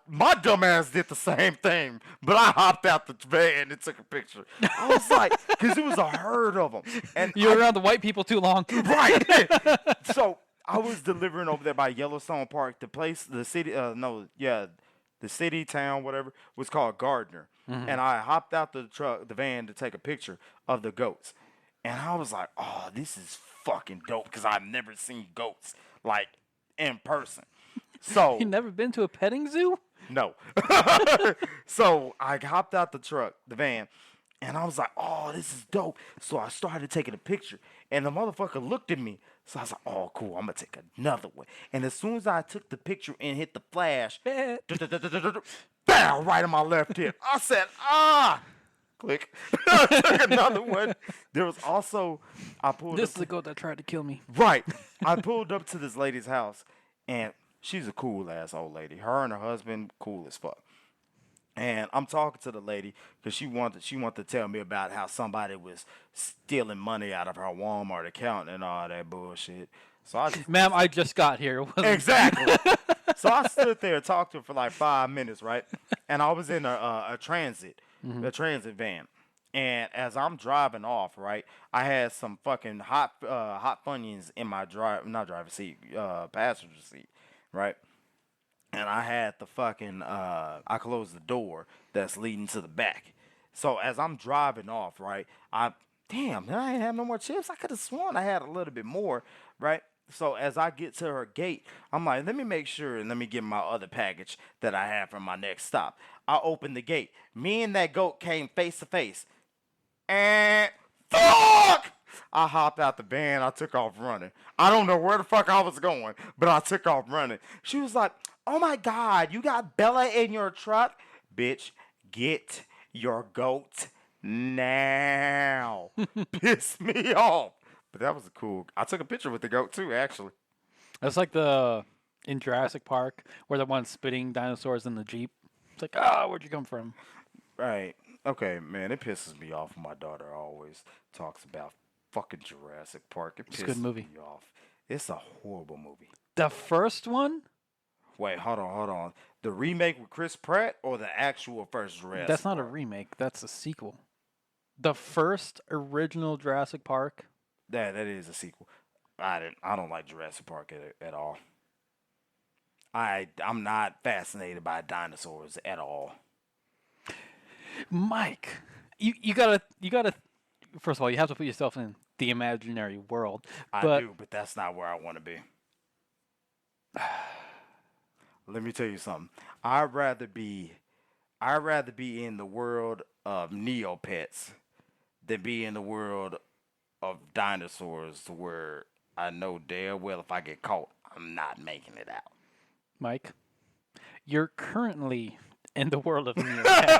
my dumb ass did the same thing, but I hopped out the van and took a picture. I was like, because it was a herd of them. And
you were around the white people too long.
Right. So I was delivering over there by Yellowstone Park. The place, the city, the city, town, whatever, was called Gardner. And I hopped out the van to take a picture of the goats. And I was like, oh, this is fucking dope because I've never seen goats like in person. So
You never been to a petting zoo?
no. So I hopped out the van, and I was like, oh, this is dope. So I started taking a picture, and the motherfucker looked at me. So I was like, oh, cool, I'm going to take another one. And as soon as I took the picture and hit the flash, bam, right in my left hip. I said, click. I took another one. There was also, I pulled
This
up.
is the goat that tried to kill me.
Right. I pulled up to this lady's house, and she's a cool ass old lady. Her and her husband, cool as fuck. And I'm talking to the lady because she wanted to tell me about how somebody was stealing money out of her Walmart account and all that bullshit. So I just,
Ma'am, I just got here.
exactly. So I stood there and talked to her for like 5 minutes, right? And I was in a transit van. And as I'm driving off, right, I had some fucking hot Funyuns in my passenger seat, right? And I had the fucking, I closed the door that's leading to the back. So as I'm driving off, right, I ain't have no more chips. I could have sworn I had a little bit more, right? So as I get to her gate, I'm like, let me make sure and let me get my other package that I have for my next stop. I open the gate. Me and that goat came face to face. And fuck! I hopped out the van. I took off running. I don't know where the fuck I was going, but I took off running. She was like, oh my God, you got Bella in your truck? Bitch, get your goat now. Piss me off. But that was cool. I took a picture with the goat too, actually.
That's like in Jurassic Park where the one spitting dinosaurs in the Jeep. It's like, where'd you come from?
Right. Okay, man, it pisses me off when my daughter always talks about fucking Jurassic Park. It pisses
It's a good movie.
me off. It's a horrible movie.
The first one?
Wait, hold on. The remake with Chris Pratt or the actual first Jurassic
That's not a
Park?
remake. That's a sequel. The first original Jurassic Park.
That is a sequel. I don't like Jurassic Park at all. I'm not fascinated by dinosaurs at all.
Mike, you gotta. First of all, you have to put yourself in the imaginary world.
I do, but that's not where I want to be. Let me tell you something. I'd rather be in the world of Neopets than be in the world of dinosaurs where I know damn well if I get caught, I'm not making it out.
Mike, you're currently in the world of Neopets.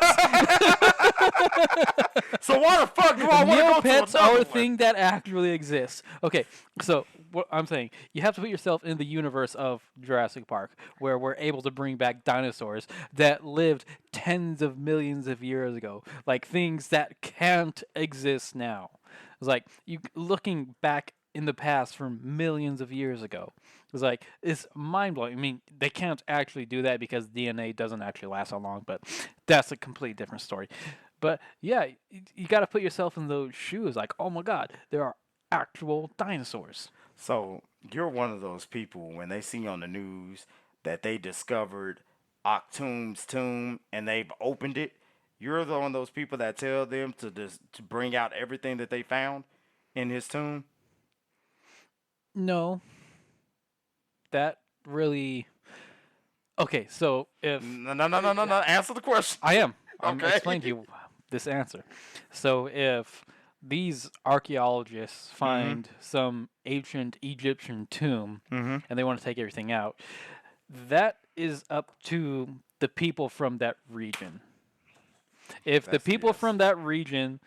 So why the fuck do I want to go to
Neopets
another
are a
one?
thing that actually exists. Okay, so what I'm saying, you have to put yourself in the universe of Jurassic Park, where we're able to bring back dinosaurs that lived tens of millions of years ago, like things that can't exist now. It's like you looking back in the past from millions of years ago. It's mind blowing. I mean, they can't actually do that because DNA doesn't actually last so long, but that's a completely different story. But yeah, you got to put yourself in those shoes. Like, oh my God, there are actual dinosaurs.
So you're one of those people when they see on the news that they discovered Akhtum's tomb and they've opened it. You're one of those people that tell them to bring out everything that they found in his tomb.
No, that really. Okay, so if
No. Answer the question.
I'm
Okay.
explaining to you this answer. So if these archaeologists find some ancient Egyptian tomb and they want to take everything out, that is up to the people from that region. If the people from that region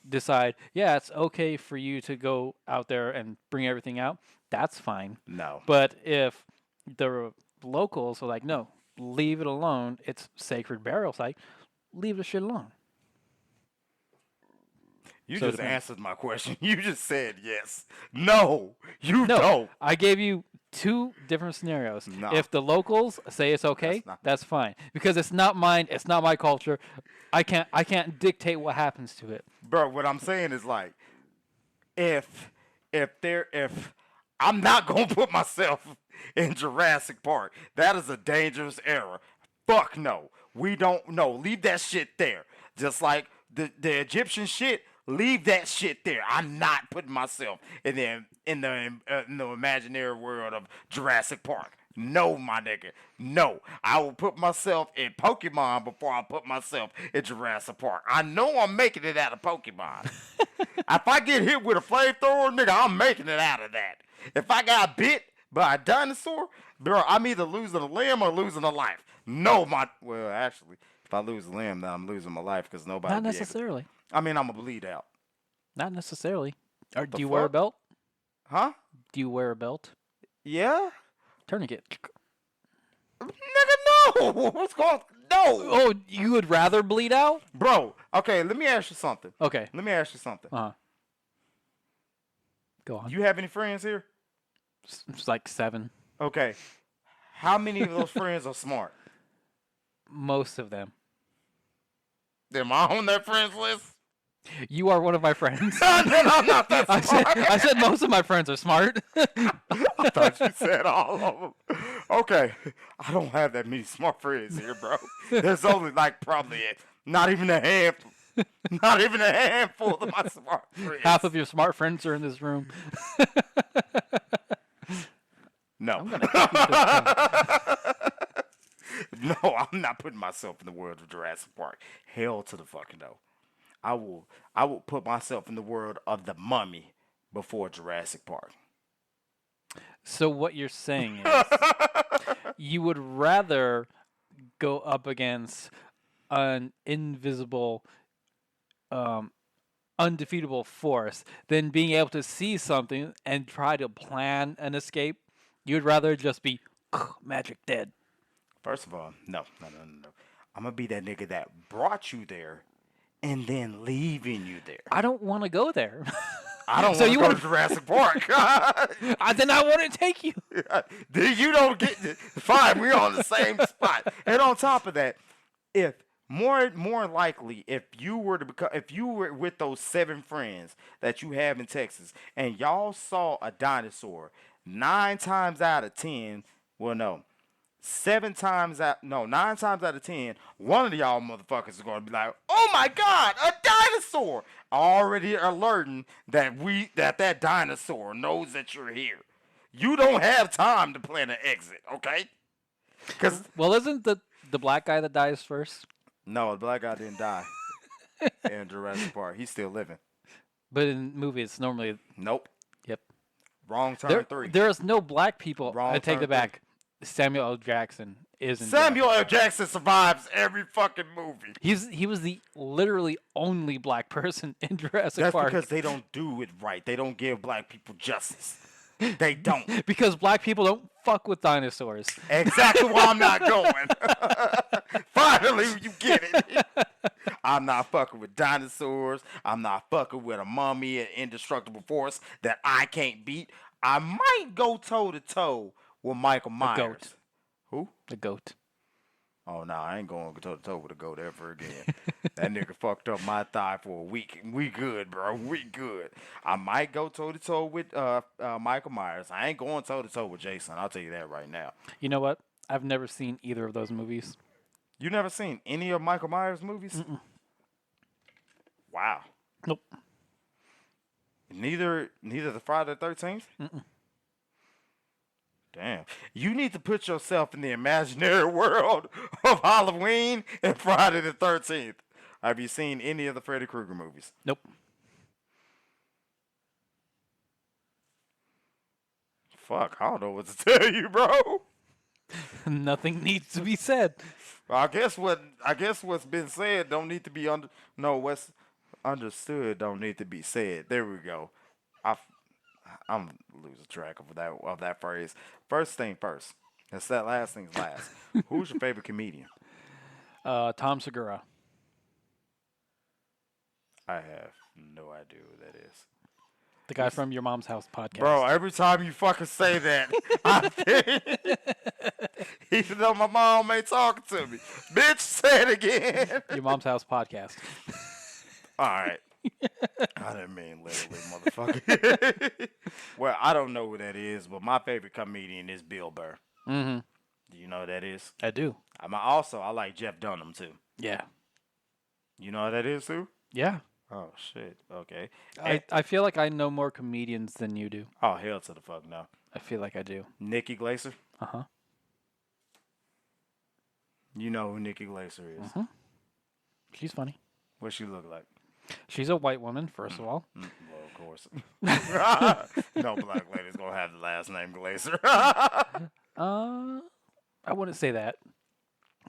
decide, yeah, it's okay for you to go out there and bring everything out, that's fine.
No.
But if the locals are like, no, leave it alone, it's sacred burial site, leave the shit alone.
You
So it
just
depends.
answered my question. You just said yes. No, you
No,
don't.
I gave you two different scenarios.
No.
If the locals say it's okay,
That's not-
that's fine. Because it's not mine, it's not my culture. I can't dictate what happens to it.
Bro, what I'm saying is like if I'm not gonna put myself in Jurassic Park. That is a dangerous era. Fuck no. We don't know. Leave that shit there. Just like the Egyptian shit. Leave that shit there. I'm not putting myself in the imaginary world of Jurassic Park. No, my nigga. No. I will put myself in Pokemon before I put myself in Jurassic Park. I know I'm making it out of Pokemon. If I get hit with a flamethrower, nigga, I'm making it out of that. If I got bit by a dinosaur, bro, I'm either losing a limb or losing a life. No, well, actually, if I lose a limb, then I'm losing my life because nobody.
Not necessarily.
I'm gonna bleed out.
Not necessarily. Or do you
fuck?
wear a belt?
Huh?
Do you wear a belt?
Yeah.
Tourniquet.
Nigga, no. What's going? No.
Oh, you would rather bleed out?
Bro, okay, let me ask you something.
Okay.
Let me ask you something.
Go on.
You have any friends here?
It's like 7.
Okay. How many of those friends are smart?
Most of them.
Am I on that friends list?
You are one of my friends.
Then I'm not that smart.
I said most of my friends are smart.
I thought you said all of them. Okay. I don't have that many smart friends here, bro. There's only like probably not even a handful. Not even a handful of my smart friends.
Half of your smart friends are in this room.
No.
I'm gonna keep this
No, I'm not putting myself in the world of Jurassic Park. Hell to the fucking no. I will put myself in the world of the Mummy before Jurassic Park.
So what you're saying is you would rather go up against an invisible, undefeatable force than being able to see something and try to plan an escape? You'd rather just be magic dead.
First of all, no. I'm going to be that nigga that brought you there and then leaving you there.
I don't want to go there.
I don't
So
want to
you
go
wanna-
to Jurassic Park.
Then I wouldn't take you.
Then you don't get fine. We're on the same spot. And on top of that, if more likely, if you were with those 7 friends that you have in Texas, and y'all saw a dinosaur, 9 times out of 10, well, no. 9 times out of 10, one of y'all motherfuckers is going to be like, oh my God, a dinosaur! Already alerting that dinosaur knows that you're here. You don't have time to plan an exit, okay?
Well, isn't the black guy that dies first?
No, the black guy didn't die in Jurassic Park. He's still living.
But in movies, it's normally...
Nope.
Yep.
Wrong turn 3.
There's no black people.
Wrong
I take
turn
it back. Samuel L. Jackson isn't.
Samuel L. Jackson survives every fucking movie.
He was the literally only black person in Jurassic Park.
That's because they don't do it right. They don't give black people justice. They don't.
Because black people don't fuck with dinosaurs.
Exactly why I'm not going. Finally, you get it. I'm not fucking with dinosaurs. I'm not fucking with a mummy, an indestructible force that I can't beat. I might go toe to toe with Michael Myers.
goat.
Who?
The goat.
Oh, no, I ain't going toe to toe with a goat ever again. That nigga fucked up my thigh for a week. We good, bro. We good. I might go toe to toe with Michael Myers. I ain't going toe to toe with Jason. I'll tell you that right now.
You know what? I've never seen either of those movies.
You never seen any of Michael Myers' movies?
Mm-mm.
Wow.
Nope.
Neither the Friday the 13th?
Mm-mm.
Damn. You need to put yourself in the imaginary world of Halloween and Friday the 13th. Have you seen any of the Freddy Krueger movies?
Nope.
Fuck, I don't know what to tell you, bro.
Nothing needs to be said.
I guess what's been said don't need to be what's understood don't need to be said. There we go. I'm losing track of that phrase. First thing first. That's that last thing's last. Who's your favorite comedian?
Tom Segura.
I have no idea who that is.
The guy from Your Mom's House podcast.
Bro, every time you fucking say that, I think, even though my mom ain't talking to me, bitch, say it again.
Your Mom's House podcast.
All right. I didn't mean literally, motherfucker. Well, I don't know who that is, but my favorite comedian is Bill Burr.
Mm-hmm.
Do you know who that is?
I do.
I like Jeff Dunham too.
Yeah.
You know who that is too?
Yeah.
Oh shit. Okay.
I feel like I know more comedians than you do.
Oh hell to the fuck no.
I feel like I do.
Nikki Glaser.
Uh-huh.
You know who Nikki Glaser is?
Mm-hmm. She's funny.
What she look like?
She's a white woman, first of all.
Well, of course. No black lady's gonna have the last name Glaser.
I wouldn't say that.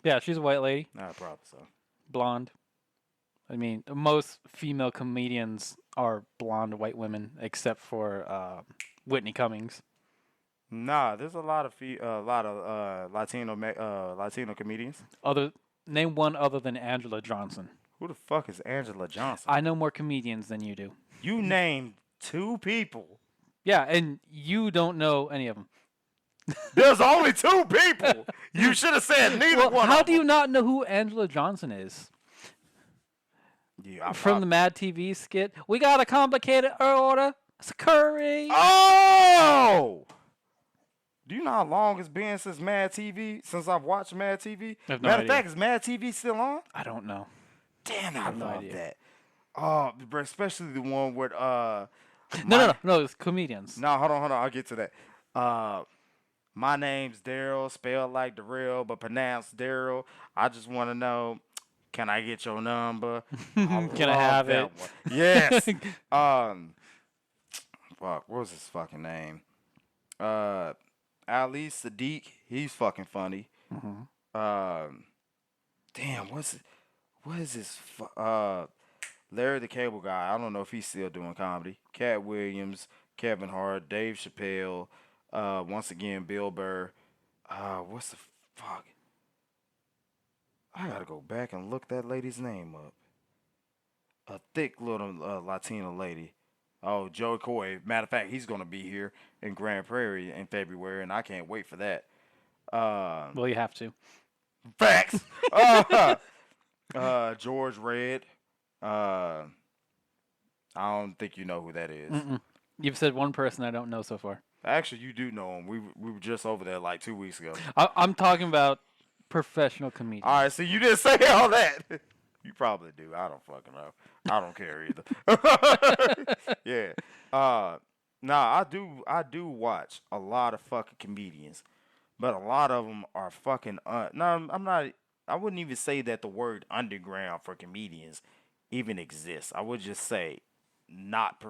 Yeah, she's a white lady,
Not probably so.
blonde. I mean, most female comedians are blonde white women, except for Whitney Cummings.
Nah, there's a lot of Latino comedians.
Name one other than Angela Johnson.
Who the fuck is Angela Johnson?
I know more comedians than you do.
You named 2 people.
Yeah, and you don't know any of them.
There's only 2 people. You should have said neither
Well,
one.
how
of
do you
them.
not know who Angela Johnson is?
Yeah,
From the Mad TV skit, we got a complicated order. It's a curry.
Oh! Do you know how long it's been since Mad TV? Since I've watched Mad TV?
I have no
Matter of
idea.
fact, is Mad TV still on?
I don't know.
Damn, I
have no
love
idea.
that. Oh, but especially the one with
No, it's comedians.
No, hold on. I'll get to that. My name's Daryl, spelled like Darrell, but pronounced Daryl. I just want to know, can I get your number?
Can I
love
have
that
it?
one. Yes. Fuck, what was his fucking name? Ali Sadiq. He's fucking funny. Damn, what is this? Larry the Cable Guy. I don't know if he's still doing comedy. Cat Williams, Kevin Hart, Dave Chappelle. Once again, Bill Burr. What's the fuck? I gotta go back and look that lady's name up. A thick little Latina lady. Oh, Joey Coy. Matter of fact, he's gonna be here in Grand Prairie in February, and I can't wait for that.
Well, you have to.
Facts. George Red. I don't think you know who that is.
You've said one person I don't know so far.
Actually, you do know him. We were just over there like 2 weeks ago.
I'm talking about professional comedians.
All right, so you didn't say all that. You probably do. I don't fucking know. I don't care either. Yeah. Nah, I do watch a lot of fucking comedians, but a lot of them are fucking. No, I'm not. I wouldn't even say that the word underground for comedians even exists. I would just say not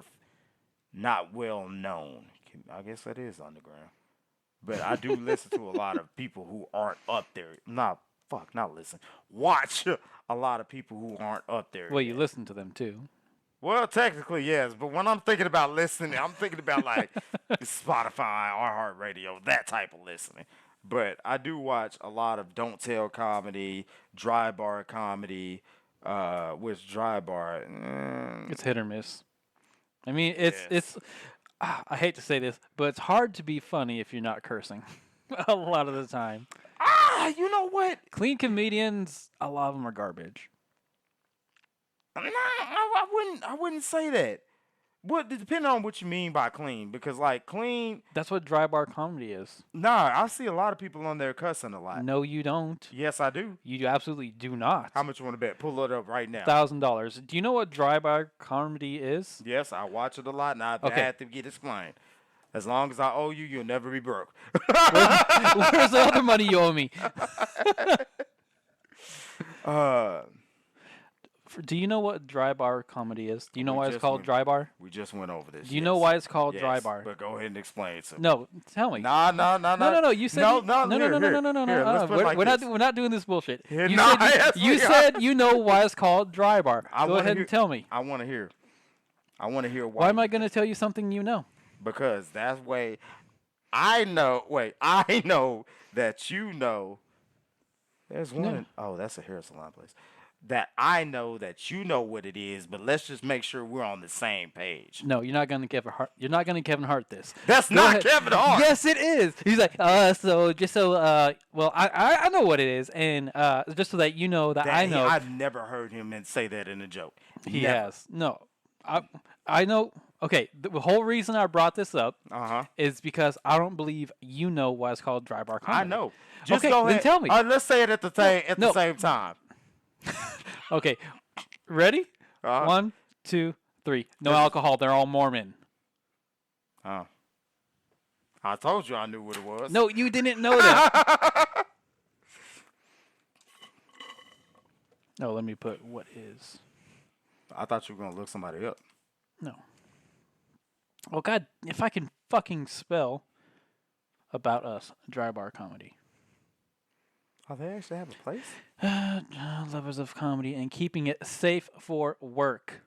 well known. I guess that is underground. But I do listen to a lot of people who aren't up there. Not listen. Watch a lot of people who aren't up there.
Well,
yet.
you listen to them too.
Well, technically, yes. But when I'm thinking about listening, I'm thinking about like Spotify, iHeartRadio, that type of listening. But I do watch a lot of Don't Tell comedy, Dry Bar comedy, which Dry Bar...
It's hit or miss. I mean, it's. I hate to say this, but it's hard to be funny if you're not cursing. A lot of the time.
You know what?
Clean comedians, a lot of them are garbage.
Nah, I wouldn't say that. What depending on what you mean by clean, because like clean.
That's what dry bar comedy is.
Nah, I see a lot of people on there cussing a lot.
No, you don't.
Yes, I do.
You absolutely do not.
How much you want to bet? Pull it up right now.
$1,000. Do you know what dry bar comedy is?
Yes, I watch it a lot, and I've
Okay.
had to get explained. As long as I owe you, you'll never be broke.
Where's the other money you owe me? Do you know what dry bar comedy is? Do you know
We
why it's
just
called
went-
dry bar?
We just went over this.
Do you know why it's called dry
Yes,
bar?
But go ahead and explain it to me.
No, tell me.
No.
No. You said
no.
you- no.
Here,
No.
here, let's put it like
We're
this.
not doing this bullshit.
Here,
You
nah,
said
yes,
you
we
said
are.
you know why it's called dry bar.
I
Go
wanna
ahead
hear-
and tell me.
I want to hear. I want to hear why.
Why am I going to tell you something you know?
Because that's way I know. Wait, I know that you know. There's one.
No.
Oh, that's a hair salon place. That I know that you know what it is, but let's just make sure we're on the same page.
No, you're not going to Kevin Hart. You're not going to Kevin Hart this.
That's
Go
not
ahead.
Kevin Hart.
Yes, it is. He's like, well, I know what it is, and just so that you know that I know.
I've never heard him say that in a joke.
He
Never.
has. No, I know. Okay, the whole reason I brought this up
Uh-huh.
is because I don't believe you know why it's called dry bar comedy.
I know. Just
Okay,
go
then
ahead.
tell me.
Let's say it at the
No.
same time.
Okay, ready?
Uh-huh.
1, 2, 3. No
This is-
alcohol. They're all Mormon.
Oh. I told you I knew what it was.
No, you didn't know that. No, let me put what is.
I thought you were gonna look somebody up.
No. Oh God, if I can fucking spell about us, dry bar comedy.
Oh, they actually have a place?
Lovers of comedy and keeping it safe for work.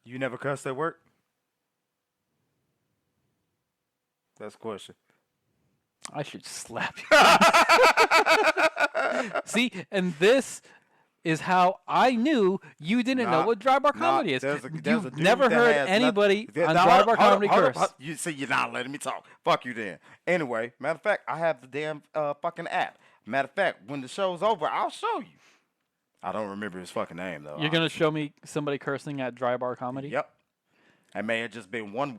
You never cussed at work? That's the question.
I should slap you. See, and this is how I knew you didn't know what dry bar comedy is. You've never heard anybody on dry bar comedy curse.
You see, you're not letting me talk. Fuck you then. Anyway, matter of fact, I have the damn fucking app. Matter of fact, when the show's over, I'll show you. I don't remember his fucking name though.
You're gonna show me somebody cursing at dry bar comedy?
Yep. It may have just been one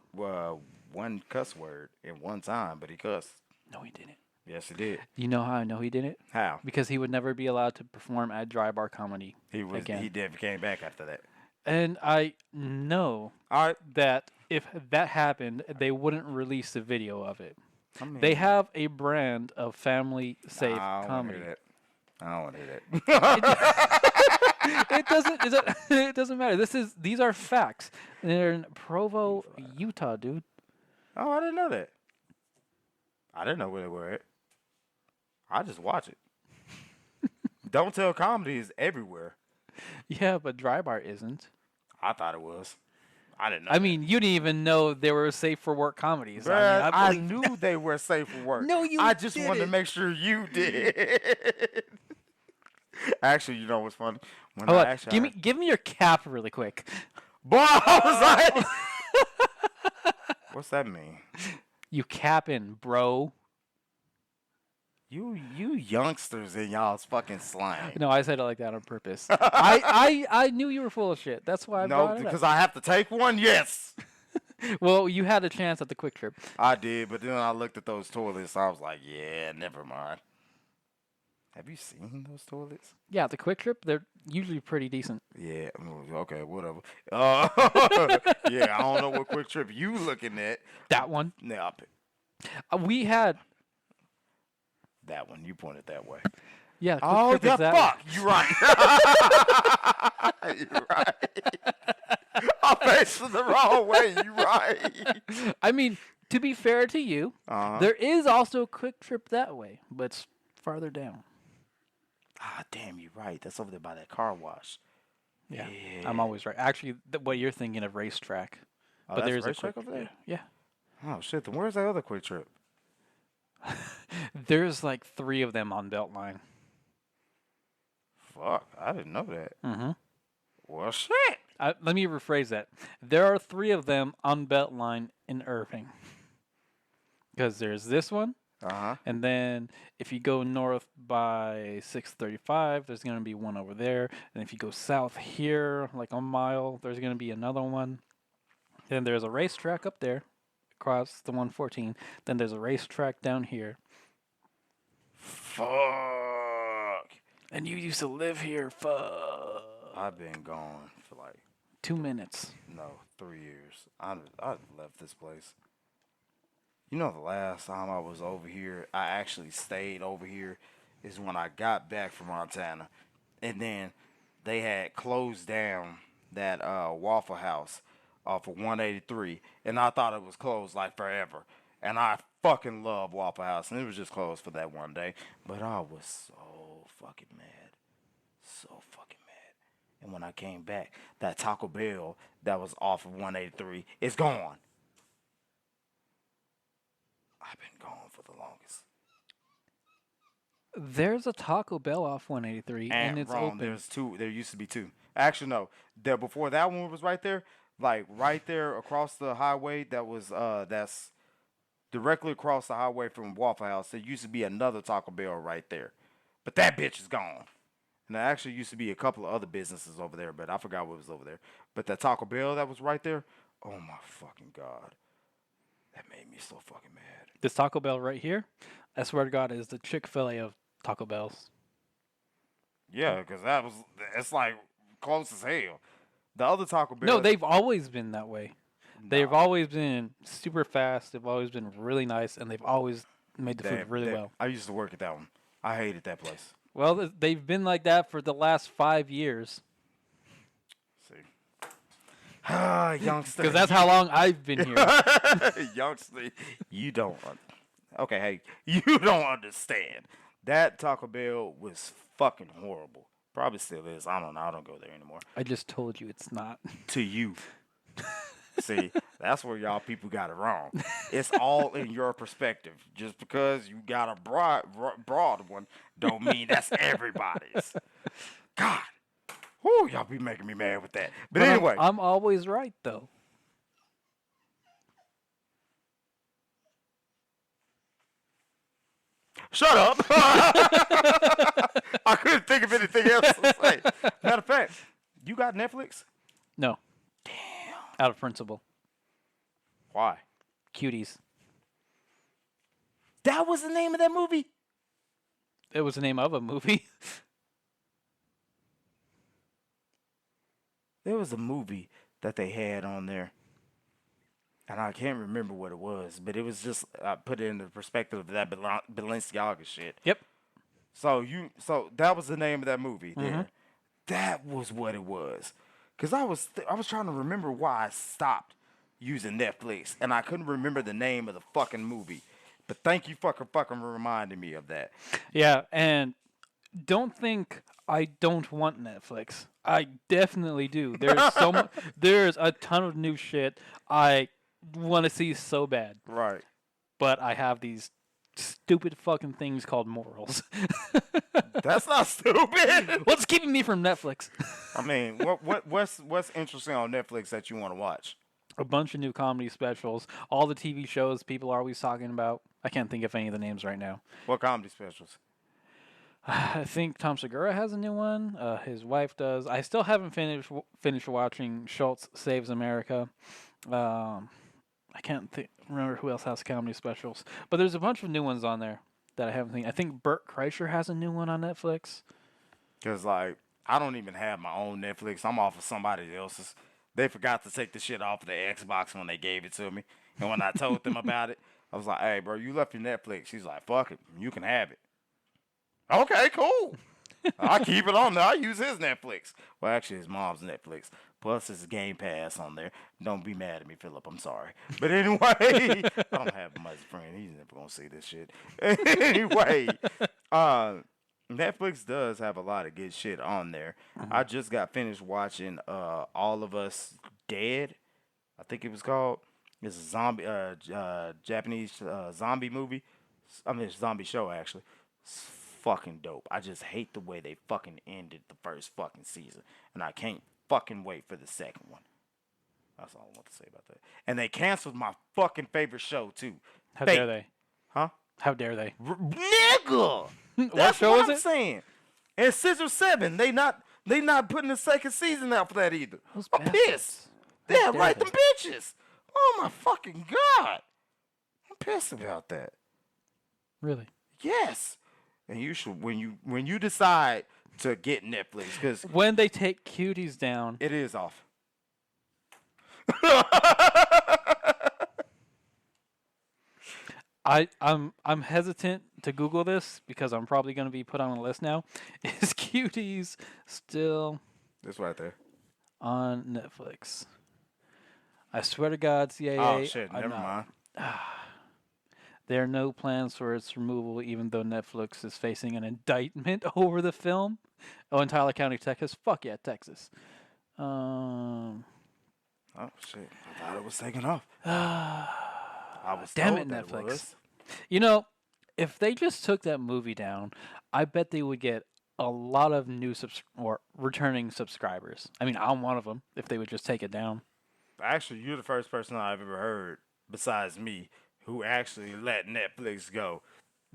cuss word in one time, but he cussed.
No, he didn't.
Yes, he did.
You know how I know he didn't?
How?
Because he would never be allowed to perform at dry bar comedy again.
He never came back after that.
And I know
All right.
that if that happened, they wouldn't release the video of it.
I mean,
They have a brand of family safe
I don't
comedy.
Want to hear that. I don't want to hear that.
It doesn't matter. These are facts. They're in Provo, Utah, dude.
Oh, I didn't know that. I didn't know where they were at. I just watch it. Don't Tell Comedy is everywhere.
Yeah, but dry bar isn't.
I thought it was. I didn't know.
I mean, you didn't even know they were safe for work comedies.
Bruh, I
believe-
knew they were safe for work.
No, you
I just wanted to
didn't.
make sure you did. Actually, you know what's funny? When
Hold
I
on,
actually
give me your cap really quick.
Boy, I was like, what's that mean?
You capping, bro.
You youngsters in y'all's fucking slang.
No, I said it like that on purpose. I knew you were full of shit. That's why I
No,
brought it
because
up.
I have to take one. Yes,
Well, you had a chance at the Quick Trip.
I did. But then I looked at those toilets. I was like, yeah, never mind. Have you seen those toilets?
Yeah, the Quick Trip, they're usually pretty decent.
Yeah. Okay. Whatever. Yeah. I don't know what Quick Trip you looking at.
That one.
Nah,
We had.
that one. You pointed that way.
Yeah. The Quick
Oh
Trip is
yeah.
that
Fuck. You right. You right. I'm facing the wrong way. You right.
one. I mean, to be fair to you, there is also a Quick Trip that way, but it's farther down.
Ah, damn. You right. That's over there by that car wash.
Yeah. I'm always right. Actually, what you're thinking of racetrack.
Oh,
But
that's
there's a
racetrack
Quick
over there.
Yeah.
Oh shit. Then where's that other Quick Trip?
There's like 3 of them on Beltline.
Fuck. I didn't know that.
Mm-hmm.
Well, shit.
Let me rephrase that. There are 3 of them on Beltline in Irving. Because there's this one, and then if you go north by 635, there's going to be one over there. And if you go south here, like a mile, there's going to be another one. Then there's a racetrack up there across the 114. Then there's a racetrack down here.
Fuck.
And you used to live here. Fuck.
I've been gone for like
2 minutes.
3 years. I left this place. You know, the last time I was over here, I actually stayed over here, is when I got back from Montana, and then they had closed down that Waffle House off of 183, and I thought it was closed like forever. And I fucking love Waffle House, and it was just closed for that one day. But I was so fucking mad. So fucking mad. And when I came back, that Taco Bell that was off of 183 is gone. I've been gone for the longest.
There's a Taco Bell off 183, and it's
wrong.
open.
There's 2. There used to be 2. Actually, no. There before that one was right there, like right there across the highway. That was that's directly across the highway from Waffle House. There used to be another Taco Bell right there, but that bitch is gone. And there actually used to be a couple of other businesses over there, but I forgot what was over there. But that Taco Bell that was right there, oh my fucking God. That made me so fucking mad.
This Taco Bell right here, I swear to God, is the Chick-fil-A of Taco Bells.
Yeah, because it's like close as hell. The other Taco Bell.
No, they've always been that way. They've
Nah.
always been super fast. They've always been really nice, and they've always made the food really well.
I used to work at that one. I hated that place.
Well, they've been like that for the last 5 years.
See. Ah, youngster.
Because that's how long I've been here.
Youngster, you don't. Okay, hey, you don't understand. That Taco Bell was fucking horrible. Probably still is. I don't know. I don't go there anymore.
I just told you it's not.
To you. See, that's where y'all people got it wrong. It's all in your perspective. Just because you got a broad one, don't mean that's everybody's. God. Whoo, y'all be making me mad with that. But anyway.
I'm always right, though.
Shut up. I couldn't think of anything else to say. Matter of fact, you got Netflix?
No.
Damn.
Out of principle.
Why?
Cuties.
That was the name of that movie?
It was the name of a movie.
There was a movie that they had on there. And I can't remember what it was, but it was just I put it in the perspective of that Balenciaga shit.
Yep.
So that was the name of that movie there. That was what it was. Cause I was trying to remember why I stopped using Netflix, and I couldn't remember the name of the fucking movie. But thank you fucking reminding me of that.
Yeah, and don't think I don't want Netflix. I definitely do. There's a ton of new shit I want to see so bad.
Right.
But I have these stupid fucking things called morals.
That's not stupid.
What's keeping me from Netflix?
I mean, what's interesting on Netflix that you want to watch?
A bunch of new comedy specials, all the TV shows people are always talking about. I can't think of any of the names right now.
What comedy specials?
I think Tom Segura has a new one. His wife does. I still haven't finished watching Schultz Saves America. I can't remember who else has comedy specials, but there's a bunch of new ones on there that I haven't seen. I think Bert Kreischer has a new one on Netflix.
Because, like, I don't even have my own Netflix. I'm off of somebody else's. They forgot to take the shit off of the Xbox when they gave it to me. And when I told them about it, I was like, hey, bro, you left your Netflix. She's like, fuck it. You can have it. Okay, cool. I keep it on there. I use his Netflix. Well, actually, his mom's Netflix. Plus, his Game Pass on there. Don't be mad at me, Philip. I'm sorry. But anyway, I don't have him as a friend. He's never going to see this shit. Anyway, Netflix does have a lot of good shit on there. I just got finished watching All of Us Dead. I think it was called. It's a zombie, Japanese zombie movie. I mean, it's a zombie show, actually. It's fucking dope. I just hate the way they fucking ended the first fucking season. And I can't fucking wait for the second one. That's all I want to say about that. And they canceled my fucking favorite show, too.
How dare they?
Huh?
How dare they?
Nigga!
What
That's
show
what
is
I'm
it?
saying. And Scissor 7, they not putting the second season out for that either.
Those
I'm
bastards.
pissed. Yeah,
dare
right,
they?
them bitches. Oh my fucking God. I'm pissed about that.
Really?
Yes. And you should when you decide to get Netflix, because
When they take Cuties down,
it is off.
I'm hesitant to Google this because I'm probably going to be put on a list now. Is Cuties still
It's right there.
on Netflix? I swear to God, CIA.
Oh shit,
I'm
never
not.
mind.
There are no plans for its removal, even though Netflix is facing an indictment over the film. Oh, in Tyler County, Texas. Fuck yeah, Texas.
Oh shit. I thought it was taken off. I was
Damn
told
it,
that
Netflix.
was.
You know, if they just took that movie down, I bet they would get a lot of new or returning subscribers. I mean, I'm one of them. If they would just take it down.
Actually, you're the first person I've ever heard, besides me, who actually let Netflix go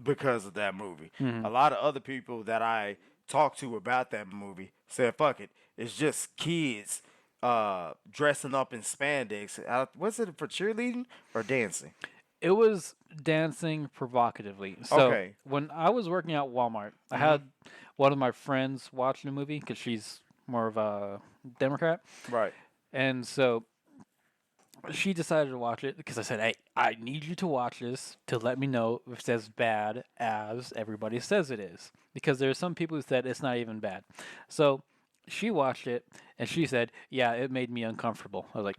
because of that movie. A lot of other people that I talked to about that movie said, fuck it, it's just kids dressing up in spandex. Was it for cheerleading or dancing?
It was dancing provocatively. So
Okay.
when I was working at Walmart, I had one of my friends watch the movie because she's more of a Democrat,
Right.
and so she decided to watch it because I said, "Hey, I need you to watch this to let me know if it's as bad as everybody says it is." Because there are some people who said it's not even bad. So she watched it and she said, "Yeah, it made me uncomfortable." I was like,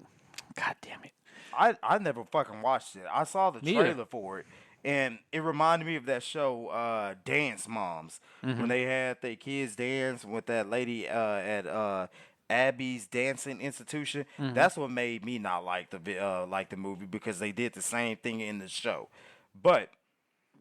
"God damn it!"
I never fucking watched it. I saw the
Me either.
trailer for it, and it reminded me of that show, Dance Moms, when they had their kids dance with that lady at Abby's Dancing Institution. That's what made me not like the movie, because they did the same thing in the show. But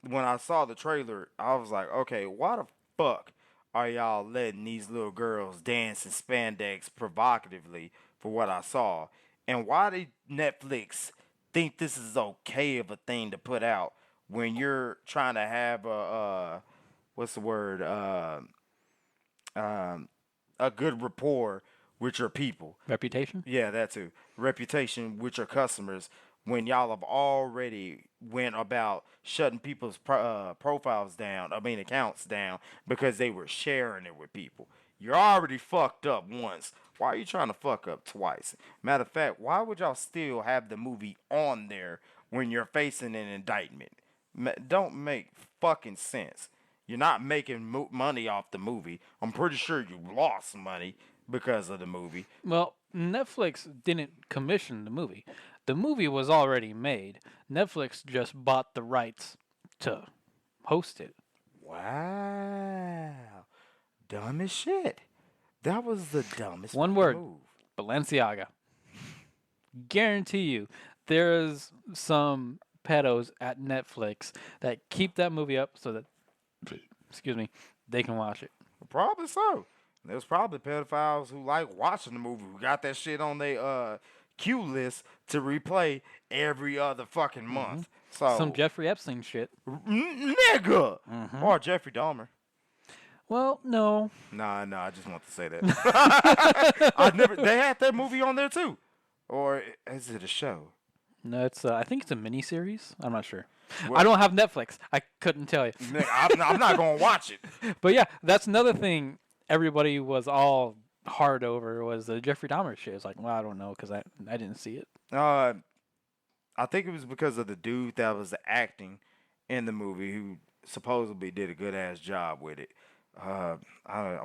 when I saw the trailer, I was like, okay, why the fuck are y'all letting these little girls dance in spandex provocatively for what I saw? And why did Netflix think this is okay of a thing to put out when you're trying to have what's the word? A good rapport with your people.
Reputation?
Yeah, that too. Reputation with your customers, when y'all have already went about shutting people's profiles down, accounts down, because they were sharing it with people. You're already fucked up once. Why are you trying to fuck up twice? Matter of fact, why would y'all still have the movie on there when you're facing an indictment? Don't make fucking sense. You're not making money off the movie. I'm pretty sure you lost money because of the movie.
Well, Netflix didn't commission the movie. The movie was already made. Netflix just bought the rights to host it.
Wow. Dumb as shit. That was the dumbest
One
fucking
word.
move.
Balenciaga. Guarantee you, there's some pedos at Netflix that keep that movie up so that, excuse me, they can watch it.
Probably so. There's probably pedophiles who like watching the movie, who got that shit on their queue list to replay every other fucking month. So
Some Jeffrey Epstein shit.
Nigga! Or Jeffrey Dahmer.
Well, no.
Nah, I just want to say that. They had that movie on there too. Or is it a show?
No, it's. I think it's a miniseries. I'm not sure.
Well-
I don't have Netflix. I couldn't tell you.
Nigga, I'm not going to watch it.
But yeah, that's another thing everybody was all hard over was the Jeffrey Dahmer shit. It's like, well, I don't know because I didn't see it.
I think it was because of the dude that was acting in the movie, who supposedly did a good ass job with it. I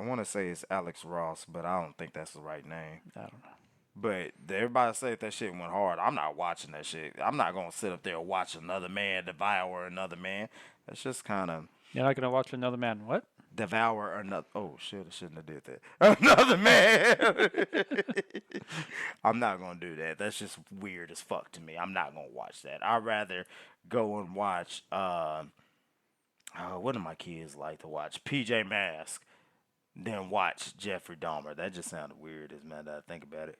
want to say it's Alex Ross, but I don't think that's the right name.
I don't know.
But everybody said that shit went hard. I'm not watching that shit. I'm not gonna sit up there and watch another man devour another man. That's just kind of
You're not gonna watch another man. What?
devour another. Oh shit! I shouldn't have did that. Another man. I'm not gonna do that. That's just weird as fuck to me. I'm not gonna watch that. I'd rather go and watch. What do my kids like to watch? PJ Masks. Than watch Jeffrey Dahmer. That just sounded weird as man that I think about it.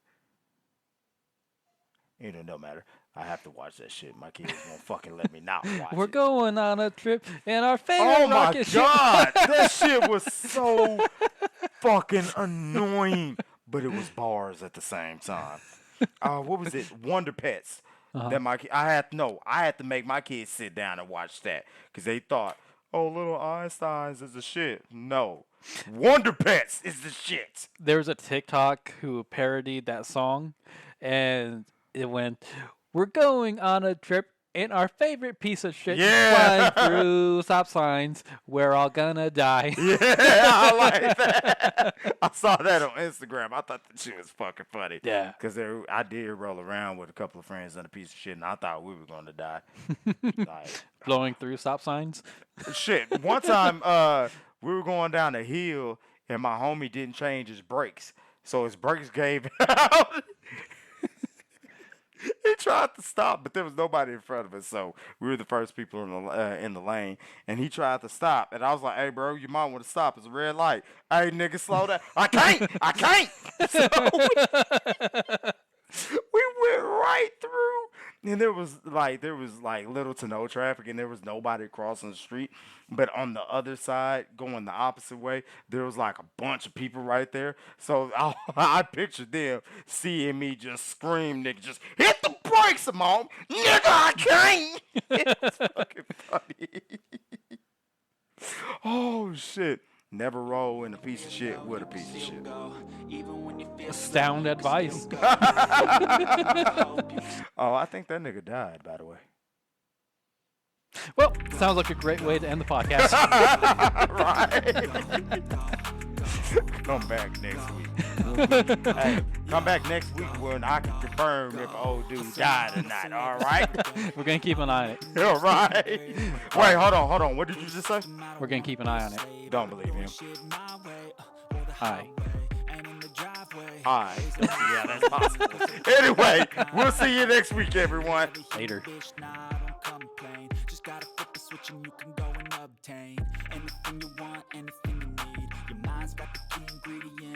It don't matter. I have to watch that shit. My kids won't fucking let me not watch
We're
it.
going on a trip in our favorite
Oh my
rocket
god, that shit was so fucking annoying, but it was bars at the same time. What was it? Wonder Pets. That I had to make my kids sit down and watch that because they thought, oh, little Einsteins is the shit. No, Wonder Pets is the shit.
There was a TikTok who parodied that song, and it went, "We're going on a trip in our favorite piece of shit,
Yeah.
flying through stop signs. We're all gonna die."
Yeah, I like that. I saw that on Instagram. I thought that shit was fucking funny.
Yeah.
Because I did roll around with a couple of friends on a piece of shit, and I thought we were going to die. Like,
Blowing through stop signs.
shit. One time, we were going down a hill, and my homie didn't change his brakes. So his brakes gave out. He tried to stop, but there was nobody in front of us, so we were the first people in the lane. And he tried to stop, and I was like, "Hey, bro, you might want to stop. It's a red light." "Hey, nigga, slow down." I can't. So we went right through And there was like little to no traffic, and there was nobody crossing the street. But on the other side, going the opposite way, there was like a bunch of people right there. So I pictured them seeing me just scream, nigga, just hit the brakes, mom, nigga, I can't. It's fucking funny. Oh shit. Never roll in a piece of shit with a piece of shit.
Sound advice.
Oh, I think that nigga died, by the way.
Well, sounds like a great way to end the podcast.
Right. Come back next week. Hey, come back next week when I can confirm if old dude died or not. All right.
We're gonna keep an eye on it.
All right. Wait, hold on. What did you just say?
We're gonna keep an eye on it.
Don't believe him.
Aye.
Alright. Yeah, that's possible. Anyway, we'll see you next week, everyone.
Later.
Just gotta flip the switch and you can go and obtain anything you want, anything you need. Your mind's got the key ingredient.